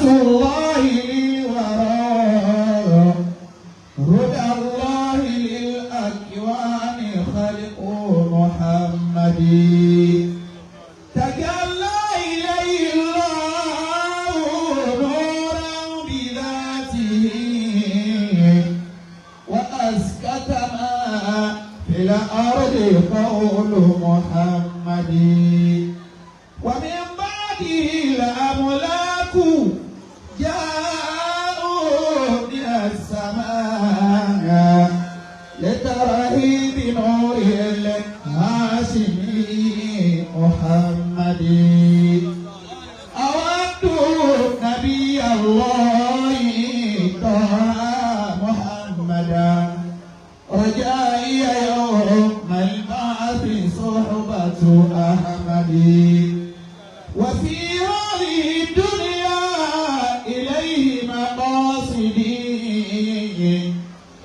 الله للورى هدى الله للأكوان خلق محمد تجلى إليه الله نورا بذاته وأسكت ما في الأرض قول محمد ومن بعده الأملاك جاءوا من السماء لترهيب نور الهاشمي محمد أود نبي الله طه محمدا رجائي يوم البعث صحبة أحمد وفي هذه الدنيا إليه مقاصدي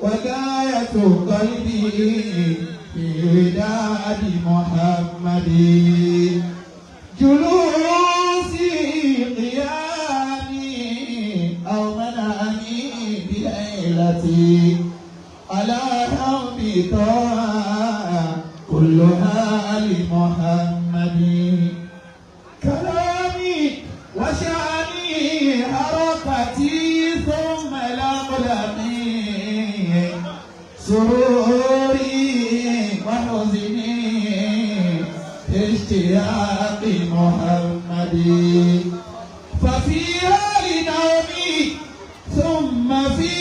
وغاية قلبي في وداد محمد جلوسي قيامي أو منامي بليلتي على حب طه كلها لمحمد كلامي وشأني حركتي ثم لقلمي سروري وحزني في اشتياق محمد ففي حال نومي ثم في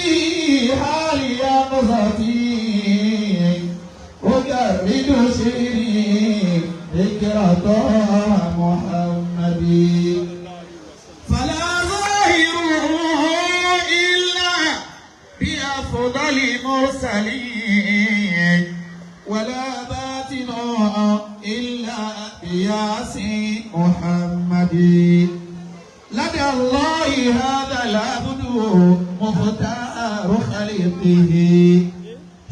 حال يقظتي أجرد شيري ذكر طه محمد فلا ظاهر إلا بأفضل مرسلين ولا باطن إلا بياسين محمد لدى الله هذا العبد مختار خلقه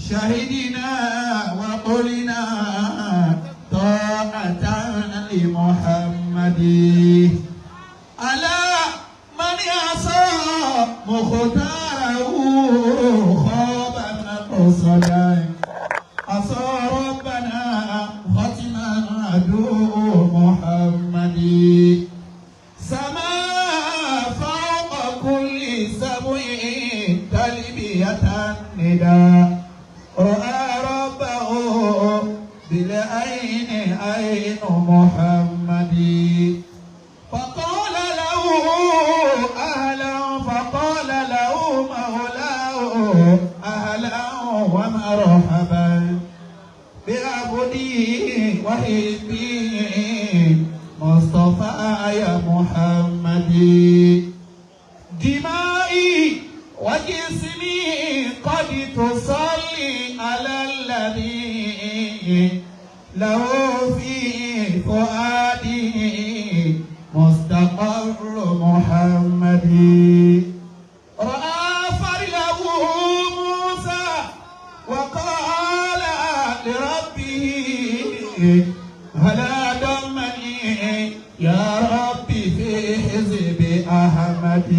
شهدنا وقلنا طاعة لمحمد ألا من يعصى مختاره خاب مقصدا عصى ربنا ختما عدو محمد سما فوق كل سبع تلبية النداء رأى ربه بالعين عين محمد فقال له أهلا فقال له مولاه أهلا ومرحبا بعبدي وحبي مصطفى يا محمد دمائي وجسمي قد تصلي على الذي له في فؤادي مستقر محمد رأى فرله موسى وقال لربه هلا ضمني يا ربي في حزب أحمد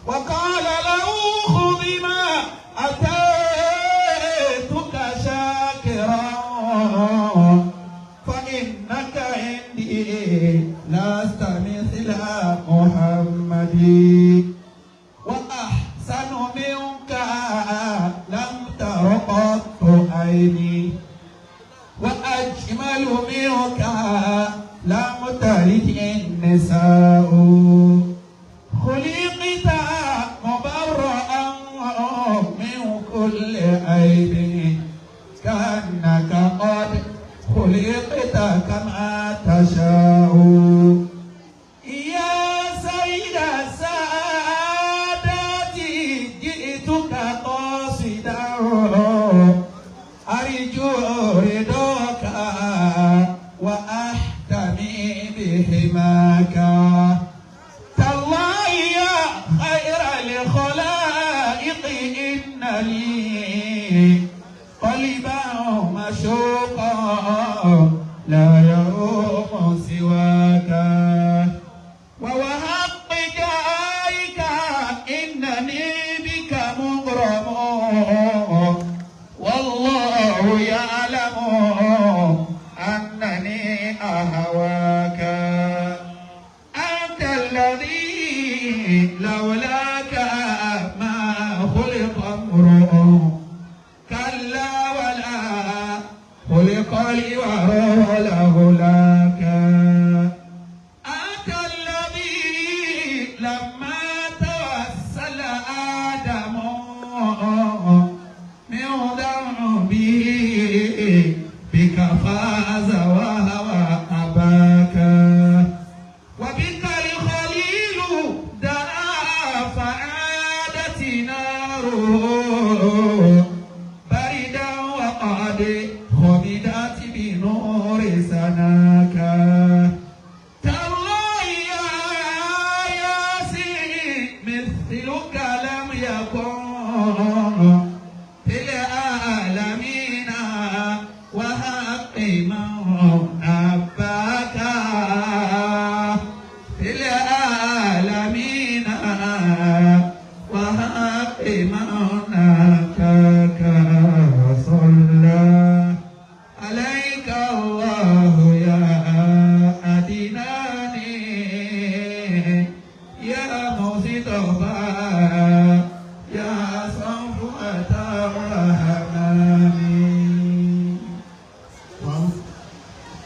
وقال له خذ ما أتيتك شاكرا فإنك عندي لست مثل محمد وأحسن منك لم تر قط عيني وأجمل منك لم تلد النساء خلقت مبرأ من كل عيب كأنك قد خلقت كما تشاء يا سيد السادات جئتك قاصدا أرجو رضاك وأحتمي بحماك تالله يا خير الخلائق إن لي قلبا مشوقا لا يروم سواك ووهبك الذي لولاك ما خلق امرؤ كلا ولا خلق الورى لولاك أنت الذي لما توسل آدم من ذنبه بك فاز وهوى أباك وبك الخليل دعا فعادت ناره بردا وقد خمدت بنور سناك تالله يا ياسين مثلك لم يكن في العالمين وحق من نباك في العالمين وحق من نباك صلى عليك الله يا أدناني يا مصطفى يا صفوة الرحمن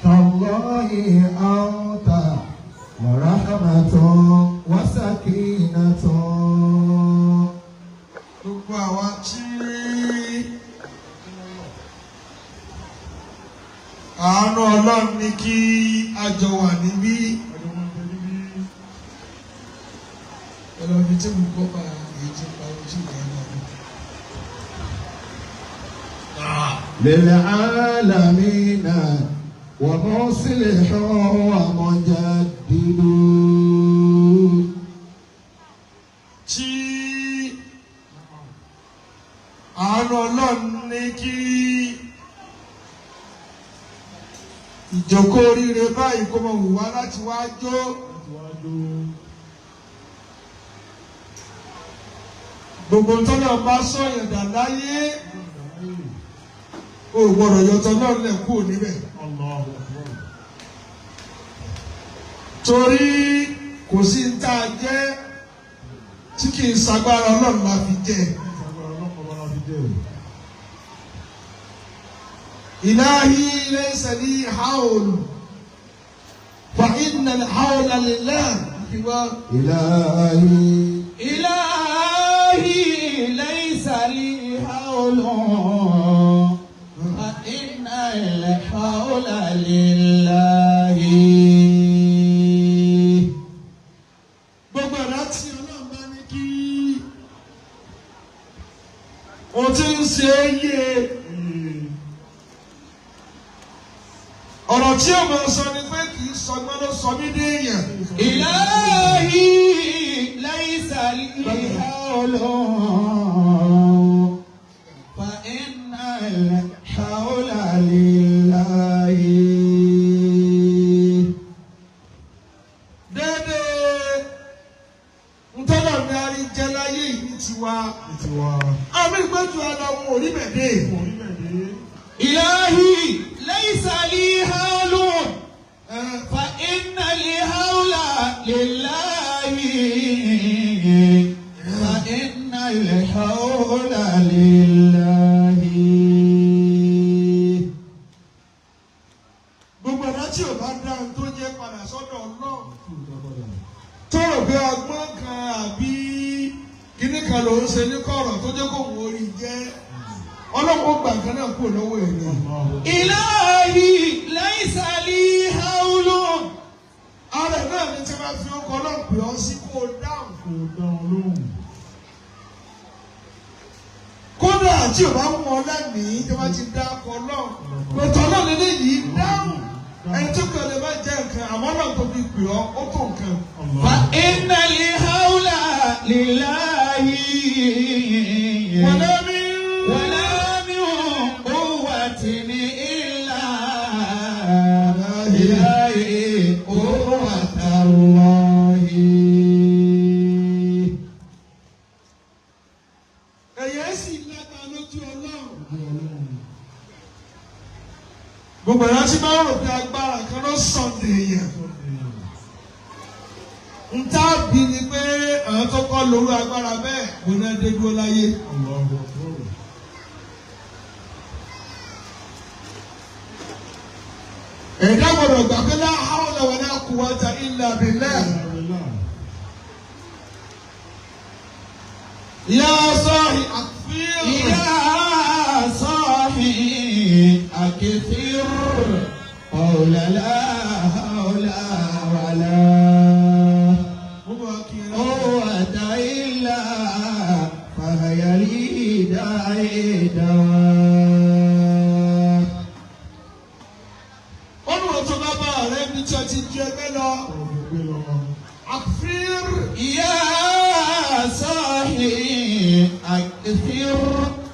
تالله أنت ورحمة وسكينة. Gbogbo àwa tí àánú Ọlọ́run ní kí a jọ wà níbí ẹlọ́bí tí mo gbọ́ bá èyí tí pa ojú ìyá náà. للعالمين ومصلح ومجدد. Tí àánú Ọlọ́run ní kí ìjókòó oríire báyìí kó mọ wù wá láti wá jó. Gbogbo tọ́lọ̀ bá sọ̀yàn dà láyé o gbọ́dọ̀ yọtọ̀ náà lẹ̀ kúrò níbẹ̀. Torí kò sí ń tá a jẹ́ tí kì í ṣagbára Ọlọ́run la fi jẹ́. إلهي ليس لي حول فإن الحول لله. إلهي ليس لي حول فإن الحول لله. Gbogbo ẹ̀dá tí Ọlọ́run bá ní kí o ti ń ṣe é yé ọ̀rọ̀ tí o máa sọ ni pé kì í sọgbọ́n ló sọ mí dé èèyàn. إلهي ليس لي حول فإن الحول لله. Dédé ntọ́nà ní arí jẹ́ láyé yìí ní tiwa. Àmì ìgbẹ́jọ ara wọn ò rí bẹ̀dẹ̀. إلهي ليس لي حول فإن الحول لله. فإن الحول لله. Gbogbo ẹ̀dá tí ò bá dá ohun tó jẹ́ padà sọ́dọ̀ Ọlọ́run. Tó rò pé ọgbọ́n kan àbí kíní kan ló ń ṣe ní kọ̀rọ̀ tó jẹ́ kó wọ́n orí jẹ́. Ọlọ́run ó gbà kan náà kúrò lọ́wọ́ ẹ̀ ni. إلهي ليس لي حول. Ara ẹ̀ náà ni tí wọ́n fi ọkọ̀ Ọlọ́run pè ọ́ sí kó o dáhùn. Kódà tí ò bá mú ọ lẹ́mìí tí wọ́n ti dá ọkọ̀ Ọlọ́run. Lọ́tọ̀ náà lè léyìí dáhùn. Ẹni tó kàn lè má jẹ́ nǹkan àmọ́ náà tó fi pè ọ́ ó tó nǹkan. فإن الحول لله. ولا من قوة إلا إلهي قوة الله. Ẹ̀yẹ́ sì láta lójú Ọlọ́run. Gbogbo ẹ̀rọ tí máa ń rò pé agbára kan ló sàn dèèyàn. tábì ni pé àwọn tó kọ́ lóru agbára bẹ́ẹ̀ kò náà dé dúró láyé. ẹ̀dá gbọ́dọ̀ gbà pé la hawla wala quwwata illa billah. ya sahi akfir. يا صاحي أكثر قول لا حول ولا قوة إلا فهي لي دواء. Olúwa tó bá bá rẹ̀ ní tí a ti jẹ ẹgbẹ́ lọ. Akfir. يا صاحي أكثر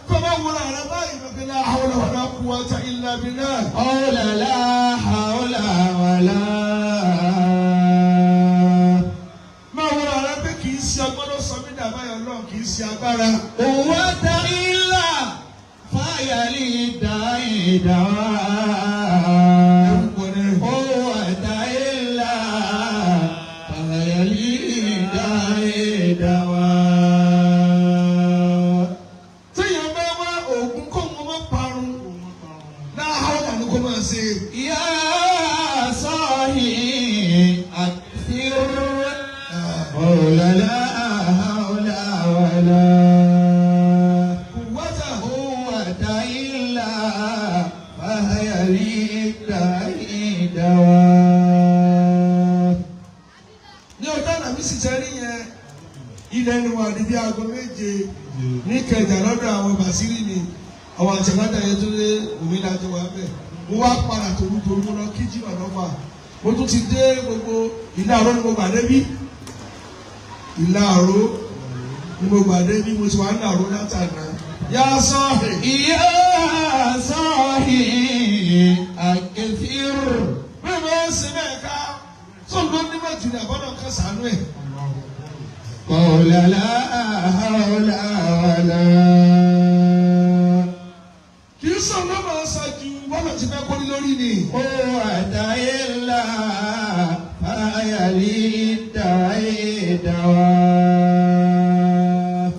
Kọ́má wúra rẹ̀ báyìí lọ́kẹ́ la hawla wala quwwata illa billah. قول لا حول ولا Máa wúra rẹ̀ pé kì í ṣe agbọ́dọ̀ sọ mí dàbá yọ̀ náà kì í ṣe agbára. قوة إلا فهي لي دواء. قوة إلا فهي لي دواء. Téèyàn bá wá oògùn kó wọn má parun. La hawla ni kó máa ṣe. يا صاحي أكثر قول لا حول ولا Quwwata. قوة إلا فهي لي دواء. Ní ọjọ́ àmì sì ṣe rí yẹn ilẹ̀ ni wà ní bí aago méje ní Ìkẹjà lọ́dọ̀ àwọn Bàṣírì ni àwọn àṣẹ̀gbádà yẹn tó lé òmìnira tó wà bẹ́ẹ̀. Mo wá padà tòlútòlú lọ kí jìnnà lọ́fà. Mo tún ti dé gbogbo ìlà àró ni mo gbà débí. Ìlà àró ni mo gbà débí mo ti wà ní àró látàná. Yá sọ́ọ̀hì. يا صاحي أكثر Bẹ́ẹ̀ bá ń ṣe bẹ́ẹ̀ ká sọ́ọ̀lù ní mẹ́jìlá bọ́dọ̀ kan sànú ẹ̀. قول لا حول ولا Kì í sọ̀rọ̀ lọ́mọ ṣáájú bọ́dọ̀ ti fẹ́ kọ́ni lórí ni. قوة إلا فهي لي دواء.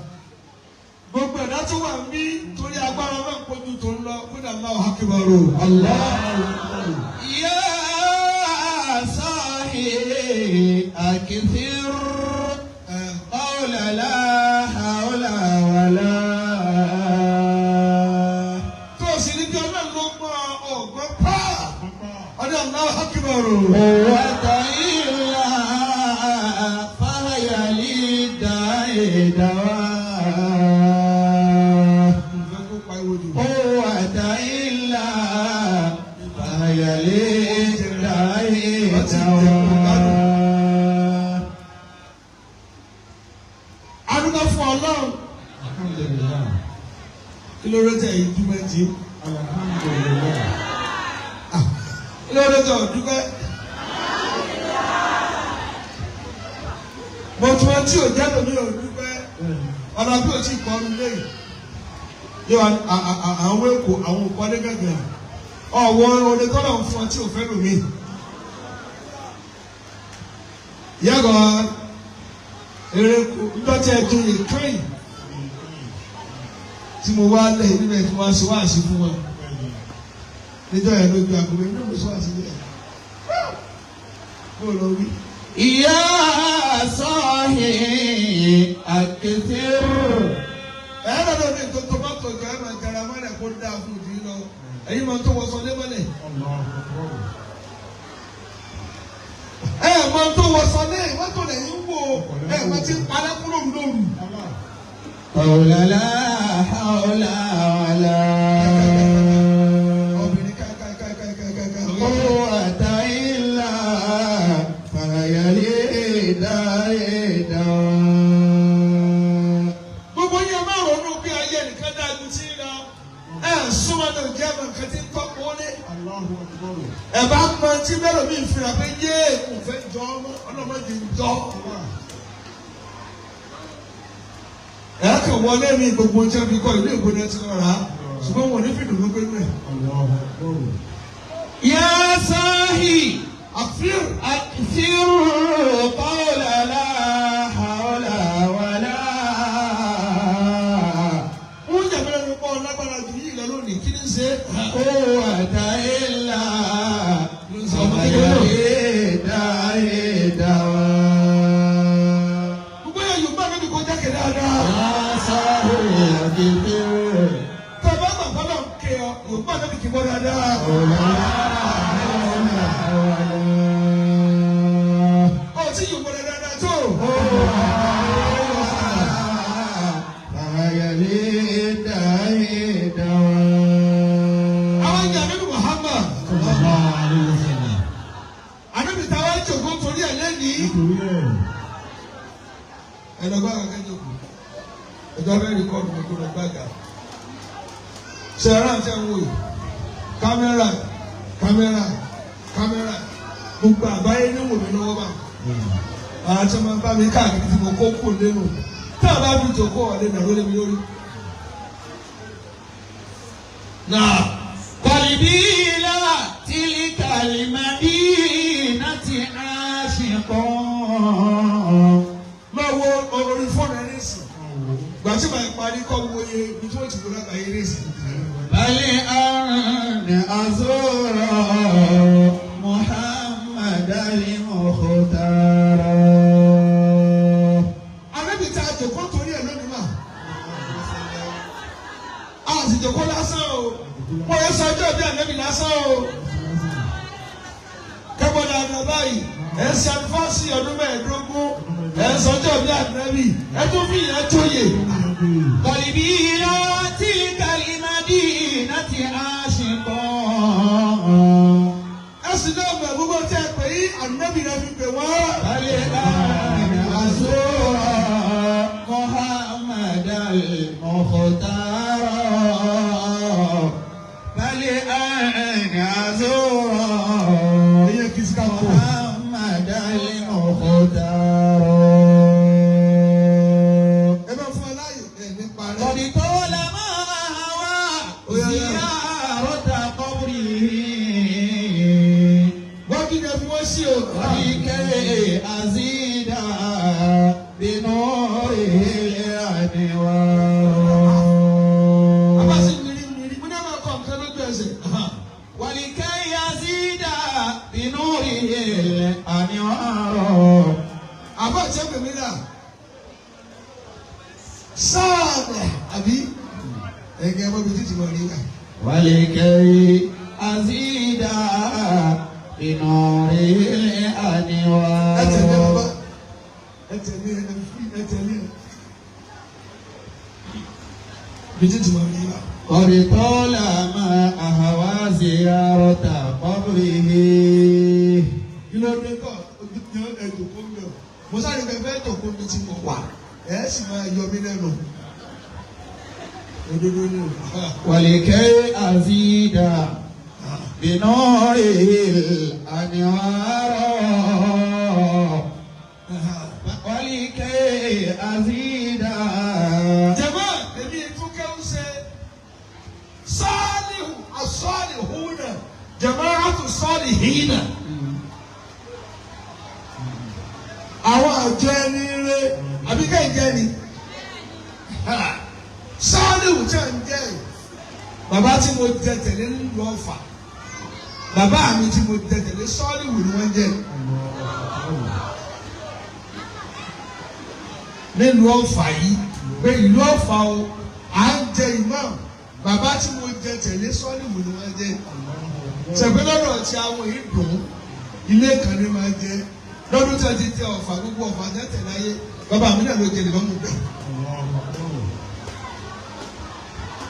Gbogbo ẹ̀dá tó wà ní torí agbára náà kojú tó ń lọ kódà Allahu Akbar. الله يا صاحي أكثر قول لا حول ولا Tó o sì ní kí ọlọ́run ló gbọ́ ọ̀gbọ́n pa. Ọdún Allahu Akbar. قوة إلا فهي لي دواء. Ìfẹ́ kó pa ìwé jù. قوة إلا فهي لي دواء. Adúgbò fún ọlọ́run. Kí ló dé tẹ̀ yìí dúpẹ́ tí? Kí ló dé tẹ̀ ọ̀ dúpẹ́? Mo tún ẹ tí ò jáde mi ò dúpẹ́. Ọ̀nà bí o ti kọ́ ọ́nù lẹ́yìn. Yóò àwọn èkó àwọn òpọ́lé gẹ́gẹ́. Ọ̀wọ́ orin tọ́lọ̀ ń fún ọ tí ò fẹ́ lò mí. Yàgò eré ńdọ́tí ẹjọ́ yìí káyìn tí mo wá lẹ́yìn níbẹ̀ tí wọ́n á ṣe wá sí fún wọn. Níjọ́ yẹn ló gbé àgùnbẹ́ ní mo ṣe wá sí bẹ́ẹ̀. Bó lọ wí. يا صاحي أكثر Ẹ̀yẹ́ lọ́dọ̀ ní tó bá tọ̀jọ́ ẹ̀ máa jara mọ́lẹ̀ kó dáa fún òdì lọ. Ẹ̀yin máa tó wọṣọ lé mọ́lẹ̀. Máa tó wọṣọ lé ìwọ́tò lẹ́yìn wò máa ti parẹ́ kúrò lóru. قول لا حول ولا Obìnrin káìkáìkáìkáìkáìká. قوة إلا فهي لي دواء. Gbogbo yẹn máa ronú bí ayé nìkan dáa ju tí ń lọ. Súnmọ́ náà jẹ́ ẹ̀mọ̀ nǹkan tí ń tọ́kọ lé. Ẹ̀bá mọ tí bẹ́ẹ̀ mi fìrà pé yé kò fẹ́ jọ ọlọ́mọdé ń jọ. Ẹ̀yà kan wọlé mi gbogbo ọjọ́ bí kọ́ ìlú ìgbóná ti lọ rà á. Ṣùgbọ́n wọn ò ní fìdùnnú pé mẹ́. يا صاحي Àfíìr. أكثر قول لا bọ́ dáadáa. Ó tí yóò bọ́ dáadáa tó. Àwọn ìjà nínú Muhammad. Ànábì táwa jòkó torí ẹ̀ lẹ́nìí. Ẹ̀dọ̀gbọ́n àgbẹ̀ jòkó. Ẹ̀dọ̀ abẹ́ rìkọ́dù gbogbo rẹ̀ gbàgà. Ṣé ẹ̀rọ àti ẹ̀wọ̀n yìí? Kámẹ́rà gbogbo àgbáyé ní wò mí lọ́wọ́ bá. Àti ọmọ bá mi káàkiri tí mo kó kò lẹ́nu. Tá a bá fi jòkó ọ̀lẹ́ nàró lé mi lórí. Náà. Qalbila tilka al-madinati ashiqan. Máa wo orí fóònù ẹ̀ nísìn. Gbàtí màá parí kọ́ wo iye ibi tí wọ́n ti wò lágbàáyé nísìn. Bali an azura Muhammad al-Mukhtar. Ànábì tá a jòkó torí ẹ̀ lónìí mà. A sì jòkó lásán o. Wọ́n yẹ sọ́jọ́ bí ànábì lásán o. Kẹ́bọ̀dà àná báyìí. Ẹ̀ ń ṣe àlùfáàsì ọdún mẹ́ẹ̀ẹ́dógún. Ẹ̀ ń sọ́jọ́ bí ànábì. Ẹ tún fi ìyẹn tóye. Qalbila tilka al-madinati ashiqan. Ẹ sì náà mọ̀ gbogbo tẹ́ ẹ pé yí ànábì rẹ̀ fi pè wá. Bali an azura Muhammad al-Mukhtar. Bali an azura Ẹyẹ kìí sí ká kó. Muhammad al-Mukhtar. Ẹ bá fún ẹ láàyè ẹ̀ nípa rẹ̀. قد طالما هوى زيارة قبره Wọ́n kí ni ẹ fi wọ́n sí o. ولكي أزيد بنوره Àbá الأنوار sì mìírí mo ní ẹ máa kọ nǹkan lójú ẹsẹ̀. ولكي يزيد بنوره الأنوار Àbá ìṣe pèmí náà. Sáàdà àbí ẹ̀gẹ́ ọmọ bíi títí wọ̀ nígbà. ولكي أزيد بنوره Ẹ tẹ̀lé bàbá. الأنوار Ẹ tẹ̀lé ẹ tẹ̀lé. Bíi títí wọ̀ nígbà. قد طالما أهوى زيارة قبره Kí ló dé kọ́ ẹ̀dùn kó ń bẹ̀. Mo sáré fẹ́ tòkó mi tí mo wà. Ẹ sì máa yọ mí lẹ́nu. Òdodo ni o. ولكي أزيد بنوره الأنوار ولكي أزيد Jẹ̀mọ́ èmi ìtúkẹ́ ń ṣe sọ́ọ̀lì asọ́ọ̀lì húnà jẹ̀mọ́ àtú sọ́ọ̀lì hínà. Àwọn àjọ ẹni rẹ àbí kẹ́hìndé ni sọ́ọ̀lì wù tẹ̀ ń jẹ́ yìí. Bàbá tí mo jẹ tẹ̀lé nílùú Ọ̀fà bàbá mi tí mo jẹ tẹ̀lé sọ́ọ̀lì wù ni wọ́n jẹ́. Nílùú Ọ̀fà yìí pé ìlú Ọ̀fà o à ń jẹ imam bàbá tí mo jẹ tẹ̀lé sọ́ọ̀lì wù ni wọ́n jẹ́. Ṣèpé lọ́dọ̀ tí àwọn yìí dùn ilé kan ní máa jẹ lọ́dún tí a ti tẹ Ọ̀fà gbogbo Ọ̀fà tẹ́tẹ̀ láyé bàbá mi náà ló jẹ nìkan mú bẹ̀.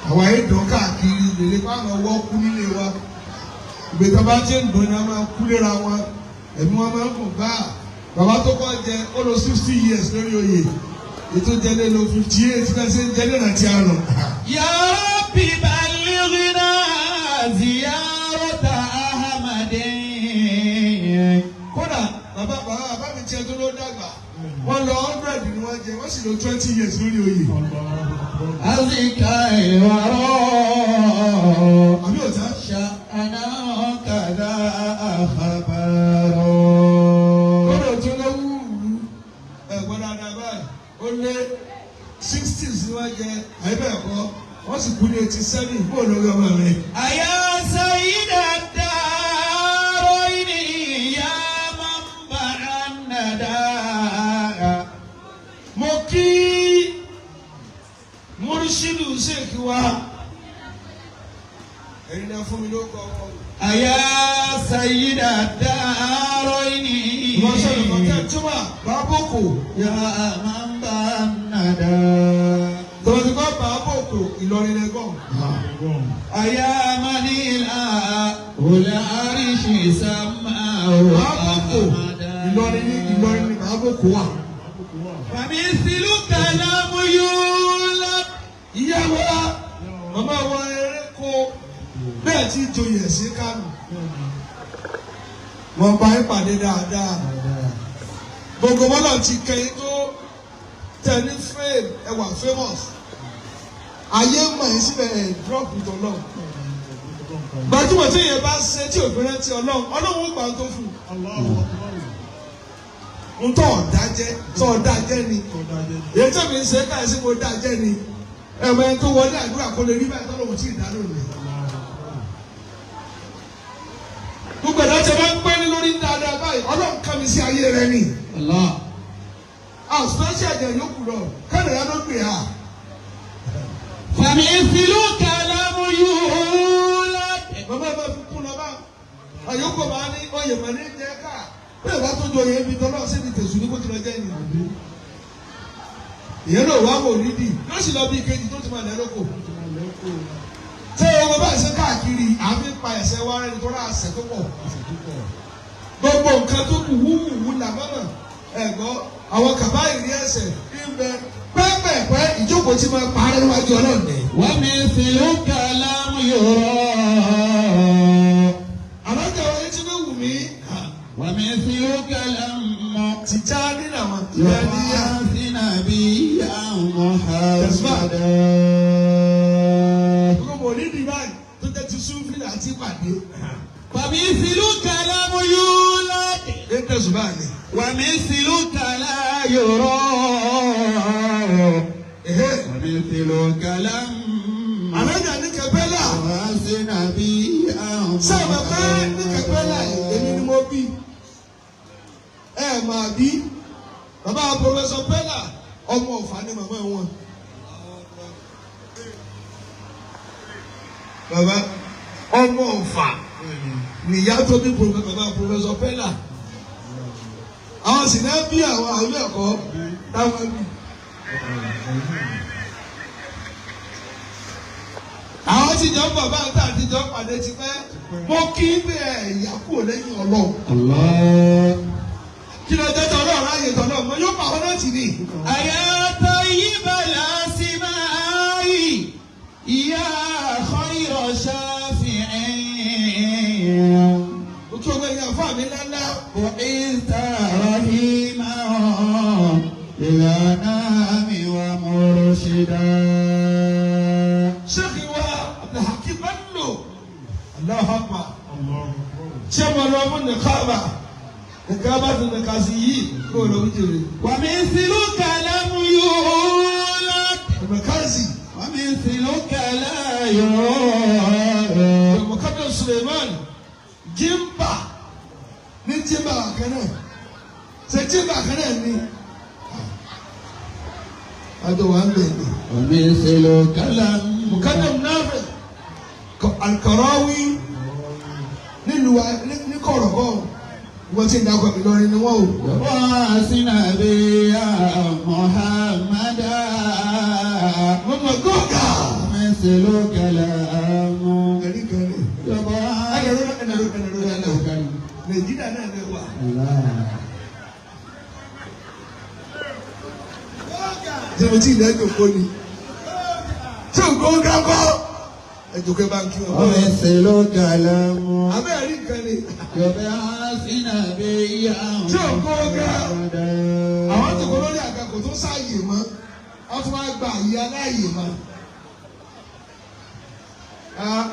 Àwọn yìí dùn káàkiri lèlé fáwọn ọwọ́ kú nílé wa ìgbésẹ̀ bá ti ń dùn ní a máa kú léra wọn ẹ̀mí wọn máa ń kùn báà bàbá tó kọ́ jẹ ó lọ 60 years lórí oyè ètò jẹlé lọ 58 náà ṣe ń jẹlé náà ti àrùn. يا رب بلغنا زيارة أحمد Kódà bàbá mi tiẹ̀ tó ló dàgbà wọ́n lọ 100 ni wọ́n jẹ wọ́n sì lọ 20 years lórí oyè. أزكى الورى Àbí òtá. شأنا كذا أخبار Kódà tó lọ wúwú ẹ̀gbọ́n dáadáa báyìí ó lé 60s ni wọ́n jẹ àyíbẹ̀ẹ̀kọ́ wọ́n sì kú ní 87 kó lórí ọmọ mi. أيا سيد الدارين يا منبع الندى Mo kí Múrísídù Ṣèkì wa ẹ̀yin náà fún mi ló kọ́ wọn. أيا سيد الدارين ìwọ sọ̀rọ̀ kọ́kẹ́ túmọ̀ bàbókò. يا من بندا tọ́lọ́dún kọ́ bàbókò Ìlọrin lẹ́gàn. أيا من الآه العرش سماه bàbókò Ìlọrin ní bàbókò wà. فمثلك لم يولد ìyá wa màmá wa eré kó bẹ́ẹ̀ tí joyè sí Kánò. wọ́n bá ń pàdé dáadáa. gbogbo bọ́lá ti kẹ́yìn tó tẹ̀lé fame ẹwà famous. ayé mọ̀ ẹ́ síbẹ̀ ẹ̀ drop tó lọ. gbajúmọ̀ tí yẹn bá ṣe tí òfin rántí Ọlọ́run ó gbà tó fún un. ntọ́ ọ̀dájẹ́ tọ́ ọ̀dájẹ́ ni èyí tó mi ń ṣe káyọ̀ sí mo dájẹ́ ni ẹ̀mọ ẹni tó wọlé àdúrà kó lè rí báyìí tọ́lọ́ mo tí ì dá lónìí. gbogbo ẹ̀dá tí a bá ń pẹ́ ní lórí dáadáa báyìí Ọlọ́run ká mi sí ayé rẹ ni. àṣùwọ̀n ẹ̀jẹ̀ yókù lọ kẹ́lẹ̀ yá ló gbé ha. فمثلك لم يولد bàbá ẹ bá fi kún lọ bá àyókò máa ní oyè máa ní jẹ ká bẹ́ẹ̀ bá tó jọ yẹn bí tọ́lọ́ sí ni tẹ̀sùn ní kó ti lọ jẹ́ ni. ìyẹn náà wà wò nídìí yóò sì lọ bí kejì tó ti máa lẹ́ lóko. ṣé owó bá ṣe káàkiri àmì pa ẹ̀sẹ̀ wa rẹ̀ nítorí àṣẹ tó pọ̀. gbogbo nǹkan tó kù wúwúwú làmọ́nà ẹ̀gbọ́ àwọn kàbá ìrí ẹ̀sẹ̀ ìbẹ̀ pẹ́pẹ́pẹ́ ìjókòó tí máa parí níwájú Ọlọ́run dẹ̀. ومثلك لم يرى àlọ́jà wọlé tí wọ́n wù mí. ومثلك لم tìjà nínú àwọn يبعث نبيا محمدا gbogbo mòlídìí báyìí tó jẹ́ ti súnfìlà àti ìpàdé. فمثلك لم يولد ẹ tẹ̀sùn báyìí. ومثلك لا يرى ومثلك لم àlọ́jà ní kẹpẹ́lá. يبعث نبيا sábà pé ní kẹpẹ́lá èmi ni mo bí. ẹ máa bí bàbá pòfẹsọ Pẹ́lá ọmọ Ọ̀fà ni màmá wọn. bàbá ọmọ Ọ̀fà nìyá tó bí bàbá pòfẹsọ Pẹ́lá. àwọn sì náà bí àwọn àwọn ẹ̀kọ́ táwọn bí. àwọn tíjọ́ bàbá àti àtijọ́ pàdé ti pẹ́ mo kí bẹ́ẹ̀ ìyá kúrò lẹ́yìn Ọlọ́run. الله kí ló jẹ́ tọ́ Ọlọ́run ayé tọ́ náà mo yóò pa ọ́ náà tì ní. أيا طيب الأسماء يا خير شافع òtún ọgbẹ́ yẹn fún àmì ńláńlá. بعثت رحيما للأنام ومرشدا Sheikh wa Abdulhakim Bello Allahu Akbar. ṣé mo lọ mú nìkàbà nìkàbà tó nìkà sí yìí kó lọ wí jèrè. ومثلك لم يولد Ìmọ̀kánsì ومثلك لا يرى Ìmọ̀kábíyà Suleiman Jimba ní Jimba kanáà ṣe Jimba kanáà ní. àjọ wa ń bẹ̀ ni. ومثلك لم Mukadam Nafi Al-Karawi nílùú wa ní kọ̀rọ̀kọ̀ wọ́n ti ń dakọ̀ mi lọ́rin ni wọ́n o. يبعث نبيا محمدا wọ́n mọ̀ gọ́ọ̀gà. مثلك لم ẹ̀rí kan ní. يبعث Nàìjíríà náà lè wà. ṣé mo ti ilẹ̀ ẹ̀jọ̀ kó ni. ṣé o gbọ́ gángọ́. ẹ̀jọ̀ kẹ́ bá ń kí wọn. ومثلك لم abẹ́ ẹ̀rí kan ni. يبعث نبيا محمدا àwọn tó kọ́ lórí àga kò tó sáàyè mọ́. wọ́n tún máa gba àyè aláàyè mọ́.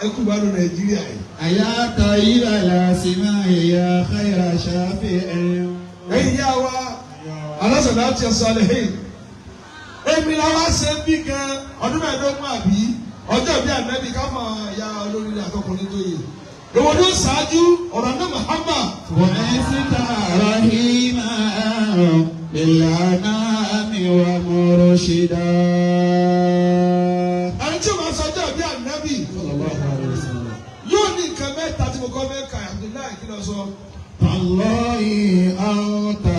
ẹ kú gbádùn Nàìjíríà yìí. أيا طيب الأسماء يا خير شافع ẹ̀yin yá wa alásọ̀dá ti ọ̀sán lẹ́yìn. èmi la wá ṣe bí gan ọdún mẹ́ẹ̀ẹ́dógún àbí ọjọ́ bí ànábì ká máa ya olórí àtọkùnrin tó yẹ. èwo ló ṣáájú ọ̀rọ̀ náà Muhammad. بعثت رحيما للأنام ومرشدا ẹni tí wọ́n sọjọ́ bí ànábì mẹ́ta tí mo kọ́ mẹ́ka Abdullahi kí lọ sọ. Allahi anta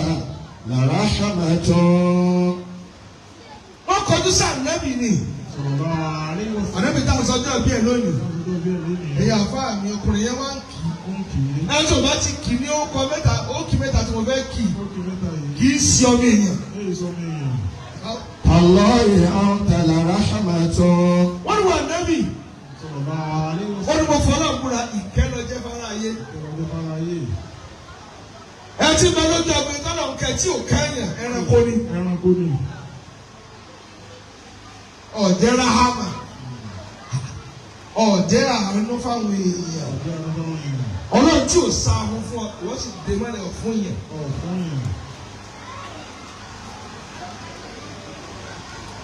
la rahmatun. Wọ́n kọjú sí ànábì ni. Ànábì táwọn sọjọ́ bí ẹ lónìí. Ẹ̀yà àfa mi ọkùnrin yẹn wá ń kì í. Ẹ tó bá ti kì í ní orúkọ mẹ́ta, ó kì mẹ́ta tí mo fẹ́ kì í. Kì í sí ọmọ èèyàn. Allahi anta la rahmatun. Wọ́n ní wà ànábì. Wọ́n ní mo fọlọ́ múra ìkẹ́ lọ jẹ́ fara ayé. Ẹ ti bẹ lójú ọgbẹ́ tọ́lọ̀ ń kẹ́ tí ò kẹ́yìn ẹranko ni. Ọ̀jẹ́ rahama. Ọ̀jẹ́ àánú fáwọn èèyàn. Ọlọ́run tí ò sá ahun fún ọ, ìwọ́n sì dé mọ́lẹ̀ fún yẹn.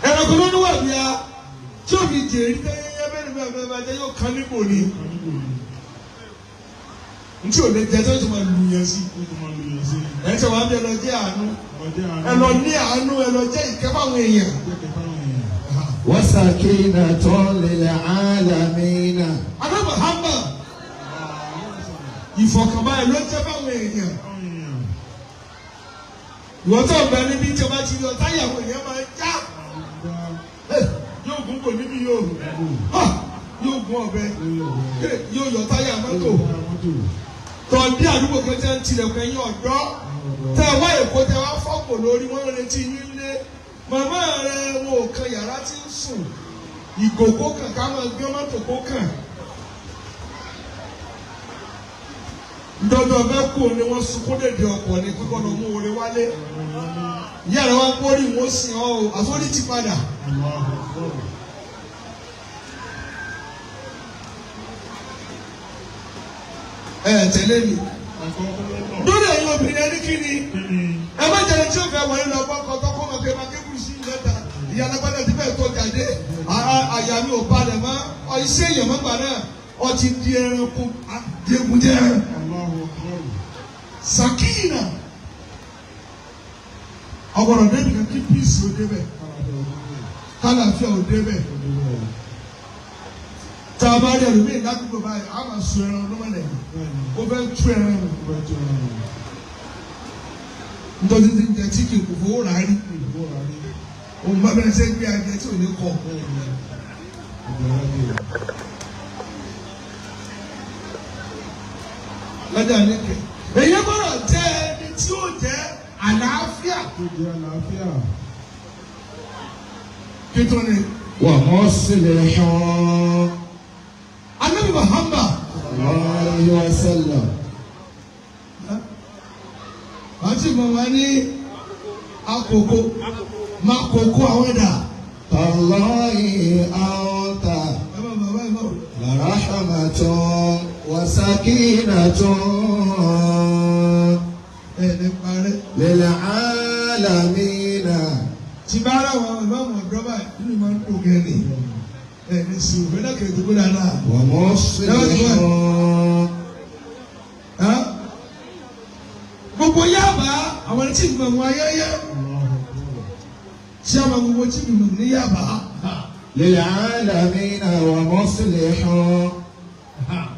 Ẹranko ló ní wà bí a tí ò fi jèrè tẹ́yẹ́yẹ́ bẹ́ẹ̀ bá jẹ́ yóò kán níbò ni. Ntí ò lè jẹ tó tó máa lu yẹn sí. Ẹ tẹ wàá bí ẹ lọ jẹ́ àánú. Ẹ lọ ní àánú, ẹ lọ jẹ́ ìkẹ́ fáwọn èèyàn. Wa sakinatun lil alamina. Adé Muhammad ìfọ̀kànbalẹ̀ ló jẹ́ fáwọn èèyàn. Ìwọ́n tó ń bẹ níbi tí o bá ti yọ táyàwó èèyàn máa ń já. Yóò gún kò níbi yóò gún ọ̀bẹ, yóò yọ táyà mọ́tò. Tọ̀dí àdúgbò kan tẹ́ ń tilẹ̀kùn ẹ̀yìn ọ̀dọ́. Tẹ́ ẹ wá èkó tẹ́ wá fọ́pọ̀ lórí wọ́n retí yín lé. Màmá rẹ̀ wọn ò kan yàrá tí ń sùn. Ìgòkó kan ká máa gbé mọ́tò kó kàn. Dọ́dọ̀ bẹ́ẹ̀ kú ni wọ́n sunkún dèdè ọkọ̀ ní kíkọ́ lọ mú oore wálé. Ìyá rẹ̀ wá gbórí wọ́n sìn ọ́ o, àforí ti padà. Tẹ̀lé mi. Lórí ẹ̀yin obìnrin ẹni kí ni? Ẹ má jẹ́ tí ó fẹ́ wọ̀nyí lọ bọ́ ọkọ̀ tó kọ́ mọ̀ pé máa kébù sí ìlẹ́ta. Ìyá alágbádá ti bẹ́ẹ̀ tó jáde. Àyà mi ò balẹ̀ mọ́. Iṣẹ́ èèyàn mọ́gbà náà. Ọtí di ẹranko àdéhùnjẹ. Sakina. Ọgbọ̀nọ̀ débi kan kí píìsì ó débẹ̀. Kálàfíà ó débẹ̀. Tá a bá rí ẹlòmíì ládùúgbò báyìí, a máa sun ẹran lọ́mọlẹ̀. Ó fẹ́ tú ẹran. Nítorí ti ń jẹ chíkì kò fowó rà á rí. Òun bá bẹ̀rẹ̀ sẹ́ gbé ajẹ tí ò ní kọ̀. Lọ́jà ní kẹ̀. Èyí gbọ́dọ̀ jẹ́ ẹni tí ó jẹ́ àlàáfíà. Kí tó ni? Wa muslihun. Ànábì Muhammad. Sallallahu alaihi wasallam. Àti màmá ní àkókò máa kókó àwọn ẹ̀dá. Allahi anta la rahmatun wa sakinatun lil alamina. Tí bá ara wọn ìmáàmù ọ̀dọ́ báyìí nínú máa ń dùn gẹ́ni. Ẹni sì òfin náà kèrè tó kó dáadáa. Wa muslihun. Gbogbo Yaba àwọn tí ìgbìmọ̀ wọn ayẹyẹ. Ṣé àwọn gbogbo tí ìgbìmọ̀ ní Yaba? Lil alamina wa muslihun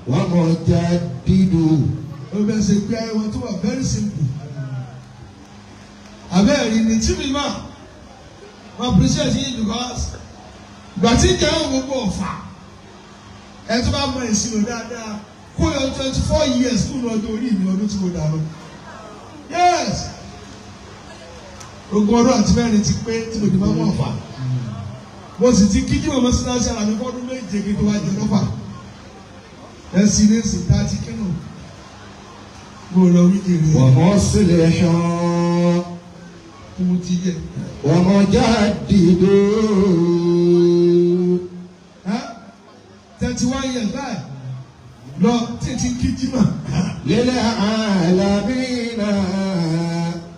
wa mujaddidu. Ó bẹ̀ ṣe pé ayé wọn tó wà very simple. Abẹ́rẹ́ ni tí mi máa wọ́n appreciate yín because ìgbà tí ìjà yóò gbogbo ọ̀fà ẹ̀ tó bá mọ ìṣirò dáadáa kó yọ 24 years kúrò ọdún orí mi ọdún tí mo dà lọ. Yes. Ogún ọdún àti mẹ́rin ti pé tí mo di máa mọ̀ ọ̀fà. Mo sì ti kí jíwọ̀n mọ́sálásí ara mi fọ́dún méje kí tó wá jẹ lọ́fà. Ẹ sì ní sì tá a ti kínú. Mo lọ wí jèrè. Wa muslihun. Mo ti yẹ. Wa mujaddidu. 31 years báyìí. Lọ títí kí jímọ̀. Lil alamina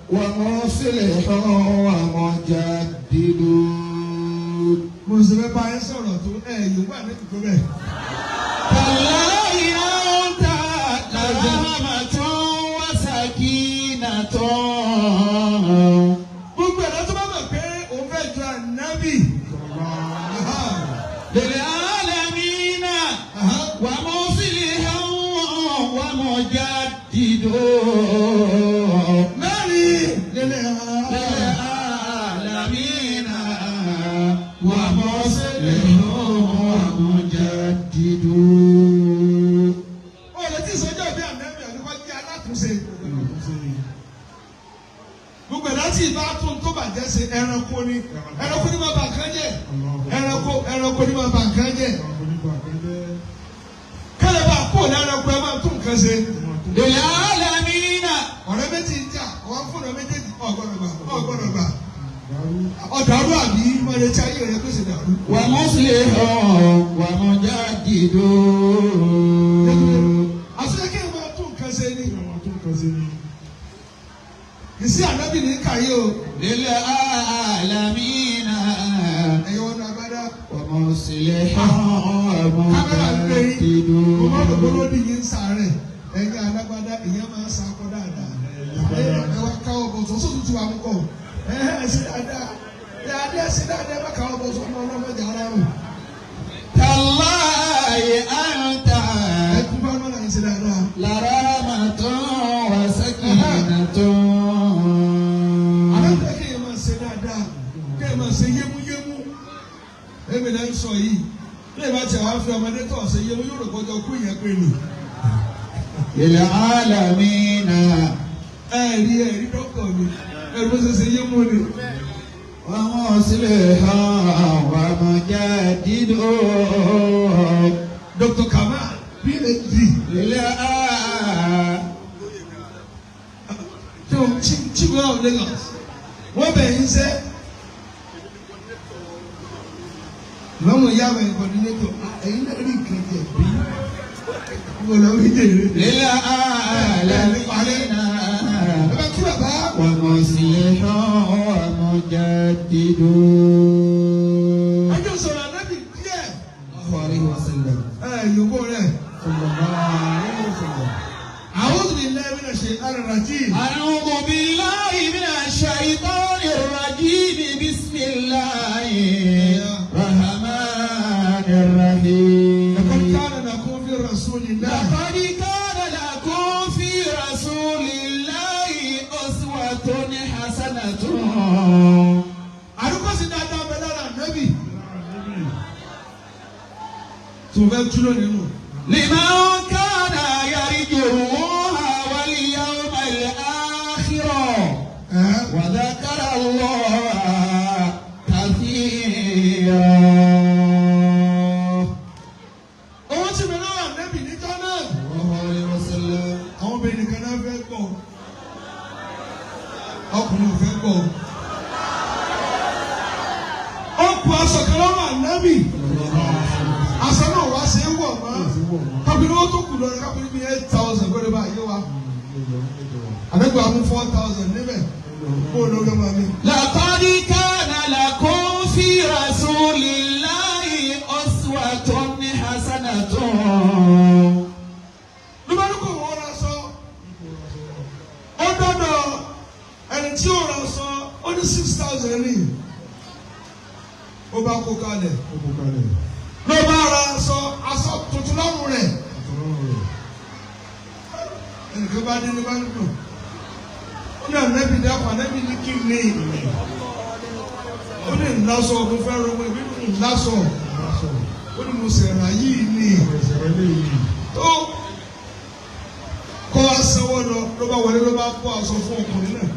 wa muslihun wa mujaddidu. Mo sì fẹ́ bá yẹn sọ̀rọ̀ tó Yorùbá ní ìdúró bẹ́ẹ̀. Allahi anta la rahmatun wa sakinatun. Gbogbo ẹ̀dá tó bá mọ̀ pé òun fẹ́ jọ ànábì. Lil alamina wa muslihun wa ومجدد ọ̀rẹ́ tí ìsọjọ́ bí àmẹ́bí àdúgbò jẹ́ alátúnṣe. gbogbo ẹ̀dá tí ìbá tún tó bàjẹ́ ṣe ẹranko ni máa bà nǹkan jẹ́ ẹranko ni máa bà nǹkan jẹ́ kẹ́lẹ́ bá kó ní ẹranko ẹ máa tún nǹkan ṣe. للعالمين ọ̀rẹ́ méjì ń jà ọ̀wá fún ọ̀rẹ́ méjèèjì ọ̀gbọ́dọ̀ gbà ọ̀dàrú àbí mọ̀lẹ́ tí ayé rẹ̀ pèsè dàrú. ومصلح ومجدد àṣeyẹ kí ẹ máa tún nǹkan ṣe ni. ìsí ànábì ní kàyé o. للعالمين ẹ̀yọ́ ọ̀nà àgbàdá. ومصلح kámẹ́rà ń gbé yín ومجدد mo máa ń gbọ́dọ̀ ní yín sàárẹ̀ ẹ̀yìn alágbádá ìyẹn máa ń sakọ dáadáa. ẹ wá káwọ́ bọ̀ sọ́sọ́ tuntun àmúkọ́ ṣe dáadáa ṣe dáadáa bá káwọ́ bọ̀ sọ́mọ́ ọlọ́mọdé ara rùn. تالله أنت ẹ kú bá ọlọ́mọdé yìí ṣe dáadáa. لرحمة وسكينة àlọ́ kéèyàn máa ṣe dáadáa kéèyàn máa ṣe yémúyémú èmi náà ń sọ yìí lẹ́yìn bá tiẹ̀ wá fi ọmọdé tó ọ̀sẹ̀ yémú yóò rò kọjọ kú ìyẹn pé nì. للعالمين ẹ̀rí dọ́kítọ̀ mi ẹ̀rí bó ṣe ṣe yémú ni. ومصلح ومجدد Dr. Kamal PhD chief of Lagos wọ́n bẹ̀ yín sẹ́ lọ́mọ ìyá mi coordinator ẹ̀yin náà rí nǹkan jẹ bí wọ́n lọ rí jèrè. للعالمين ẹ bá kí bàbá. ومصلح ومجدد ẹjọ́ sọ̀rọ̀ ànábì díẹ̀. الله عليه وسلم yòókù rẹ̀. صلى الله عليه وسلم أعوذ بالله من الشيطان الرجيم. أعوذ بالله من الشيطان الرجيم بسم الله الرحمن الرحيم لقد كان لكم في رسول الله لقد كان لكم في رسول الله أسوة حسنة àdúgbò sí dáadáa bẹ lára ànábì tó fẹ́ túnú nínú. لمن كان يرجو الله واليوم الآخر وذكر الله كثيرا. owó tí mi náà ànábì níjọ́ náà. الله عليه وسلم àwọn obìnrin kan náà fẹ́ gbọ́ ọkùnrin ò fẹ́ gbọ́. ó kú aṣọ kan lọ́wọ́ ànábì aṣọ náà wá sí í wọ̀ mọ́ kábìrì owó tó kù lọ rẹ kábìrì bíi 8,000 gbọ́dọ̀ bá yé wa àdégbò àmú 4,000 níbẹ̀ kó o lọ́wọ́ máa mi. لقد كان لكم في رسول الله أسوة حسنة. lóbánu kò wọ́n ra sọ ó dọ́dọ̀ ẹni tí ó ra sọ ó ní 6,000 ní ó bá kó kalẹ̀ ló bá ra aṣọ tuntun lọ́rùn rẹ̀ ẹnìkan bá dé ní bá nínú ó ní ànábì dápọ̀ ànábì ní kí ni ó ní ńlásọ ọdún fẹ́ rọgbọ ìbí ní ńlásọ ó ní mo sẹ̀rà yìí ní tó kọ́ aṣẹ́wọ́ lọ ló bá wọlé ló bá kó aṣọ fún ọkùnrin náà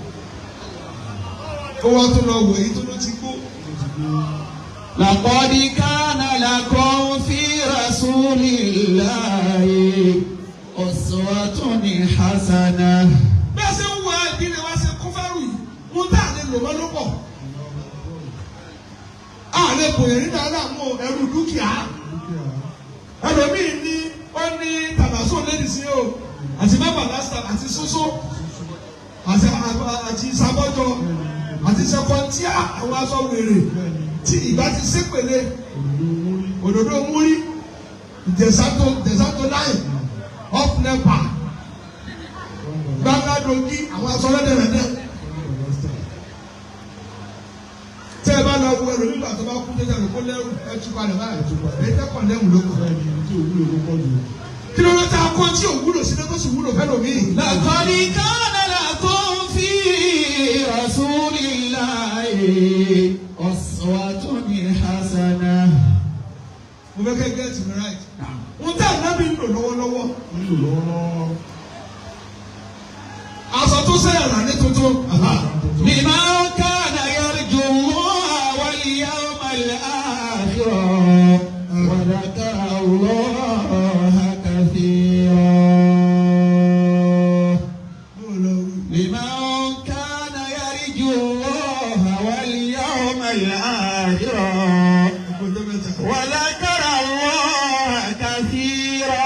ó wá tó lọ wọ̀ èyí tó ló ti gbó. لقد كان لكم في رسول الله أسوة حسنة. bẹ́ẹ̀ ṣe ń wọ ìdílé wa ṣe kó fẹ́rù yìí mú tá a lè lò wọ́n ló pọ̀. a lè bòyè nínú aláàmú ẹrù dúkìá. ẹlòmíì ní ó ní tàbásó lẹ́nu sí o àti bàbá lásìtà àti soso àti sábọ́jọ àti sẹ́kọ̀ntíà àwọn aṣọ wèrè tí ìbá ti sépèlé òdòdó múrí ìjẹ̀sátó láì up nepa gbàgádógí àwọn aṣọ lẹ́dẹ̀rẹ̀dẹ̀ tẹ́ ẹ bá lọ wọ ẹrù nígbà tó bá kú tẹ́tẹ́ rẹ̀ kó lẹ́rù ẹ tú palẹ̀ báyìí èyí tẹ́kọ̀ lẹ́rù ló kọ̀ kí ló dé tá a kọ́ tí ò wúlò sí lẹ́kọ̀ọ́ sì wúlò fẹ́ lómi. لقد كان لكم في رسول الله أسوة حسنة. mo fẹ́ kẹ́ get me right. Wọ́n tẹ́ ànábì ń lò lọ́wọ́lọ́wọ́. Aṣọ tó sẹ́yìn rà ní tuntun. Liman kana yarju Allah wal yawmal akhir wa dhakara Allaha kathira. Liman kana yarju Allah wal yawmal akhir wa dhakara Allaha kathira.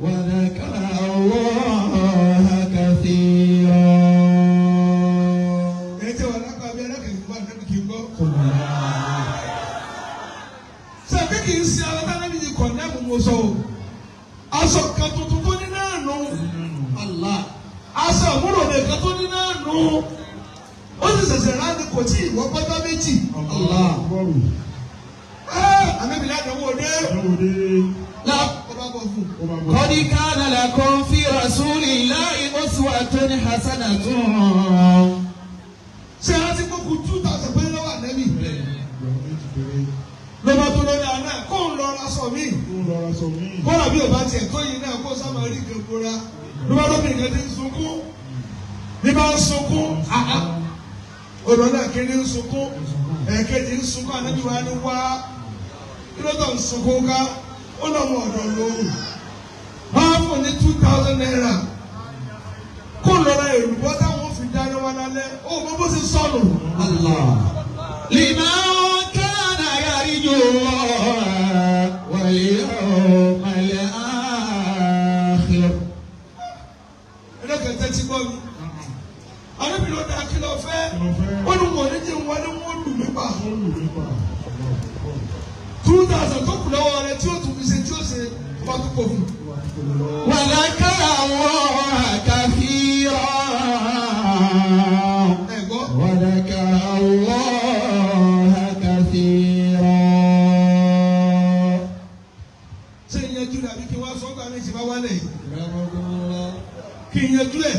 Wa dhakara Allaha kathira. Ẹ̀jẹ̀ wà lápá bí ẹlẹ́kẹ̀ẹ́ fún àtẹ́bí kì í gbọ́. Ṣé pé kì í ṣe àwọn táwọn ẹbí kọ̀ ní àmúmọ̀ sọ o? Aṣọ kan tuntun tó ní náà nù. Aṣọ àmúlò nìkan tó ní náà nù. Ó sì ṣẹ̀ṣẹ̀ rántí kò tí ìwọ́ pátá méjì. Àmẹ́bìlá àdánwò dé. Ọba bọ̀ fún. قد كان لكم في رسول الله أسوة حسنة. Ṣé rántí pé kú 2,000 péré lọ́wọ́ ànẹ́bì? Lọ́ba tó lórí àná kó ń lọ aṣọ mi. Kó àbí ò bá tiẹ̀ tó yìí náà kó sábà rí gbogboora. Lọ́ba tó bìnrin kan ti ń sunkún. Bí bá ń sunkún, ọ̀dọ́ náà kéde ń sunkún. Ẹ̀ẹ̀kejì ń sunkún ànẹ́bì wa ni wá. Kí ló tó ń sunkún ká? Ó lọ́mọ ọ̀dọ́ lóhùn. Wọ́n á fún ní 2,000 naira. Kó lọ́ra èlùbọ́ táwọn fi dáná wá lálẹ́. Ó bọ́ bó ti sọnù. لمن كان يرجو الله واليوم الآخر. Ẹlẹ́kẹ̀tẹ́ ti gbọ́ mi. Arábìnrin ọ̀dà kìlọ̀ fẹ́. Wọ́n ní wọ́n ní jẹ́ wọ́n ní wọ́n lù mí pa. 2,000 tó kù lọ́wọ́ rẹ̀ tí ó tún fi ṣe tí ó ṣe wá tó kò fún. وذكر الله كثيرا. Ẹ̀gbọ́. وذكر الله كثيرا. Ṣé ìyẹnjú rẹ̀ àbí kí wọ́n sọ ọ́gbà méjì bá wálẹ̀ yìí? Kí ìyẹnjú ẹ̀?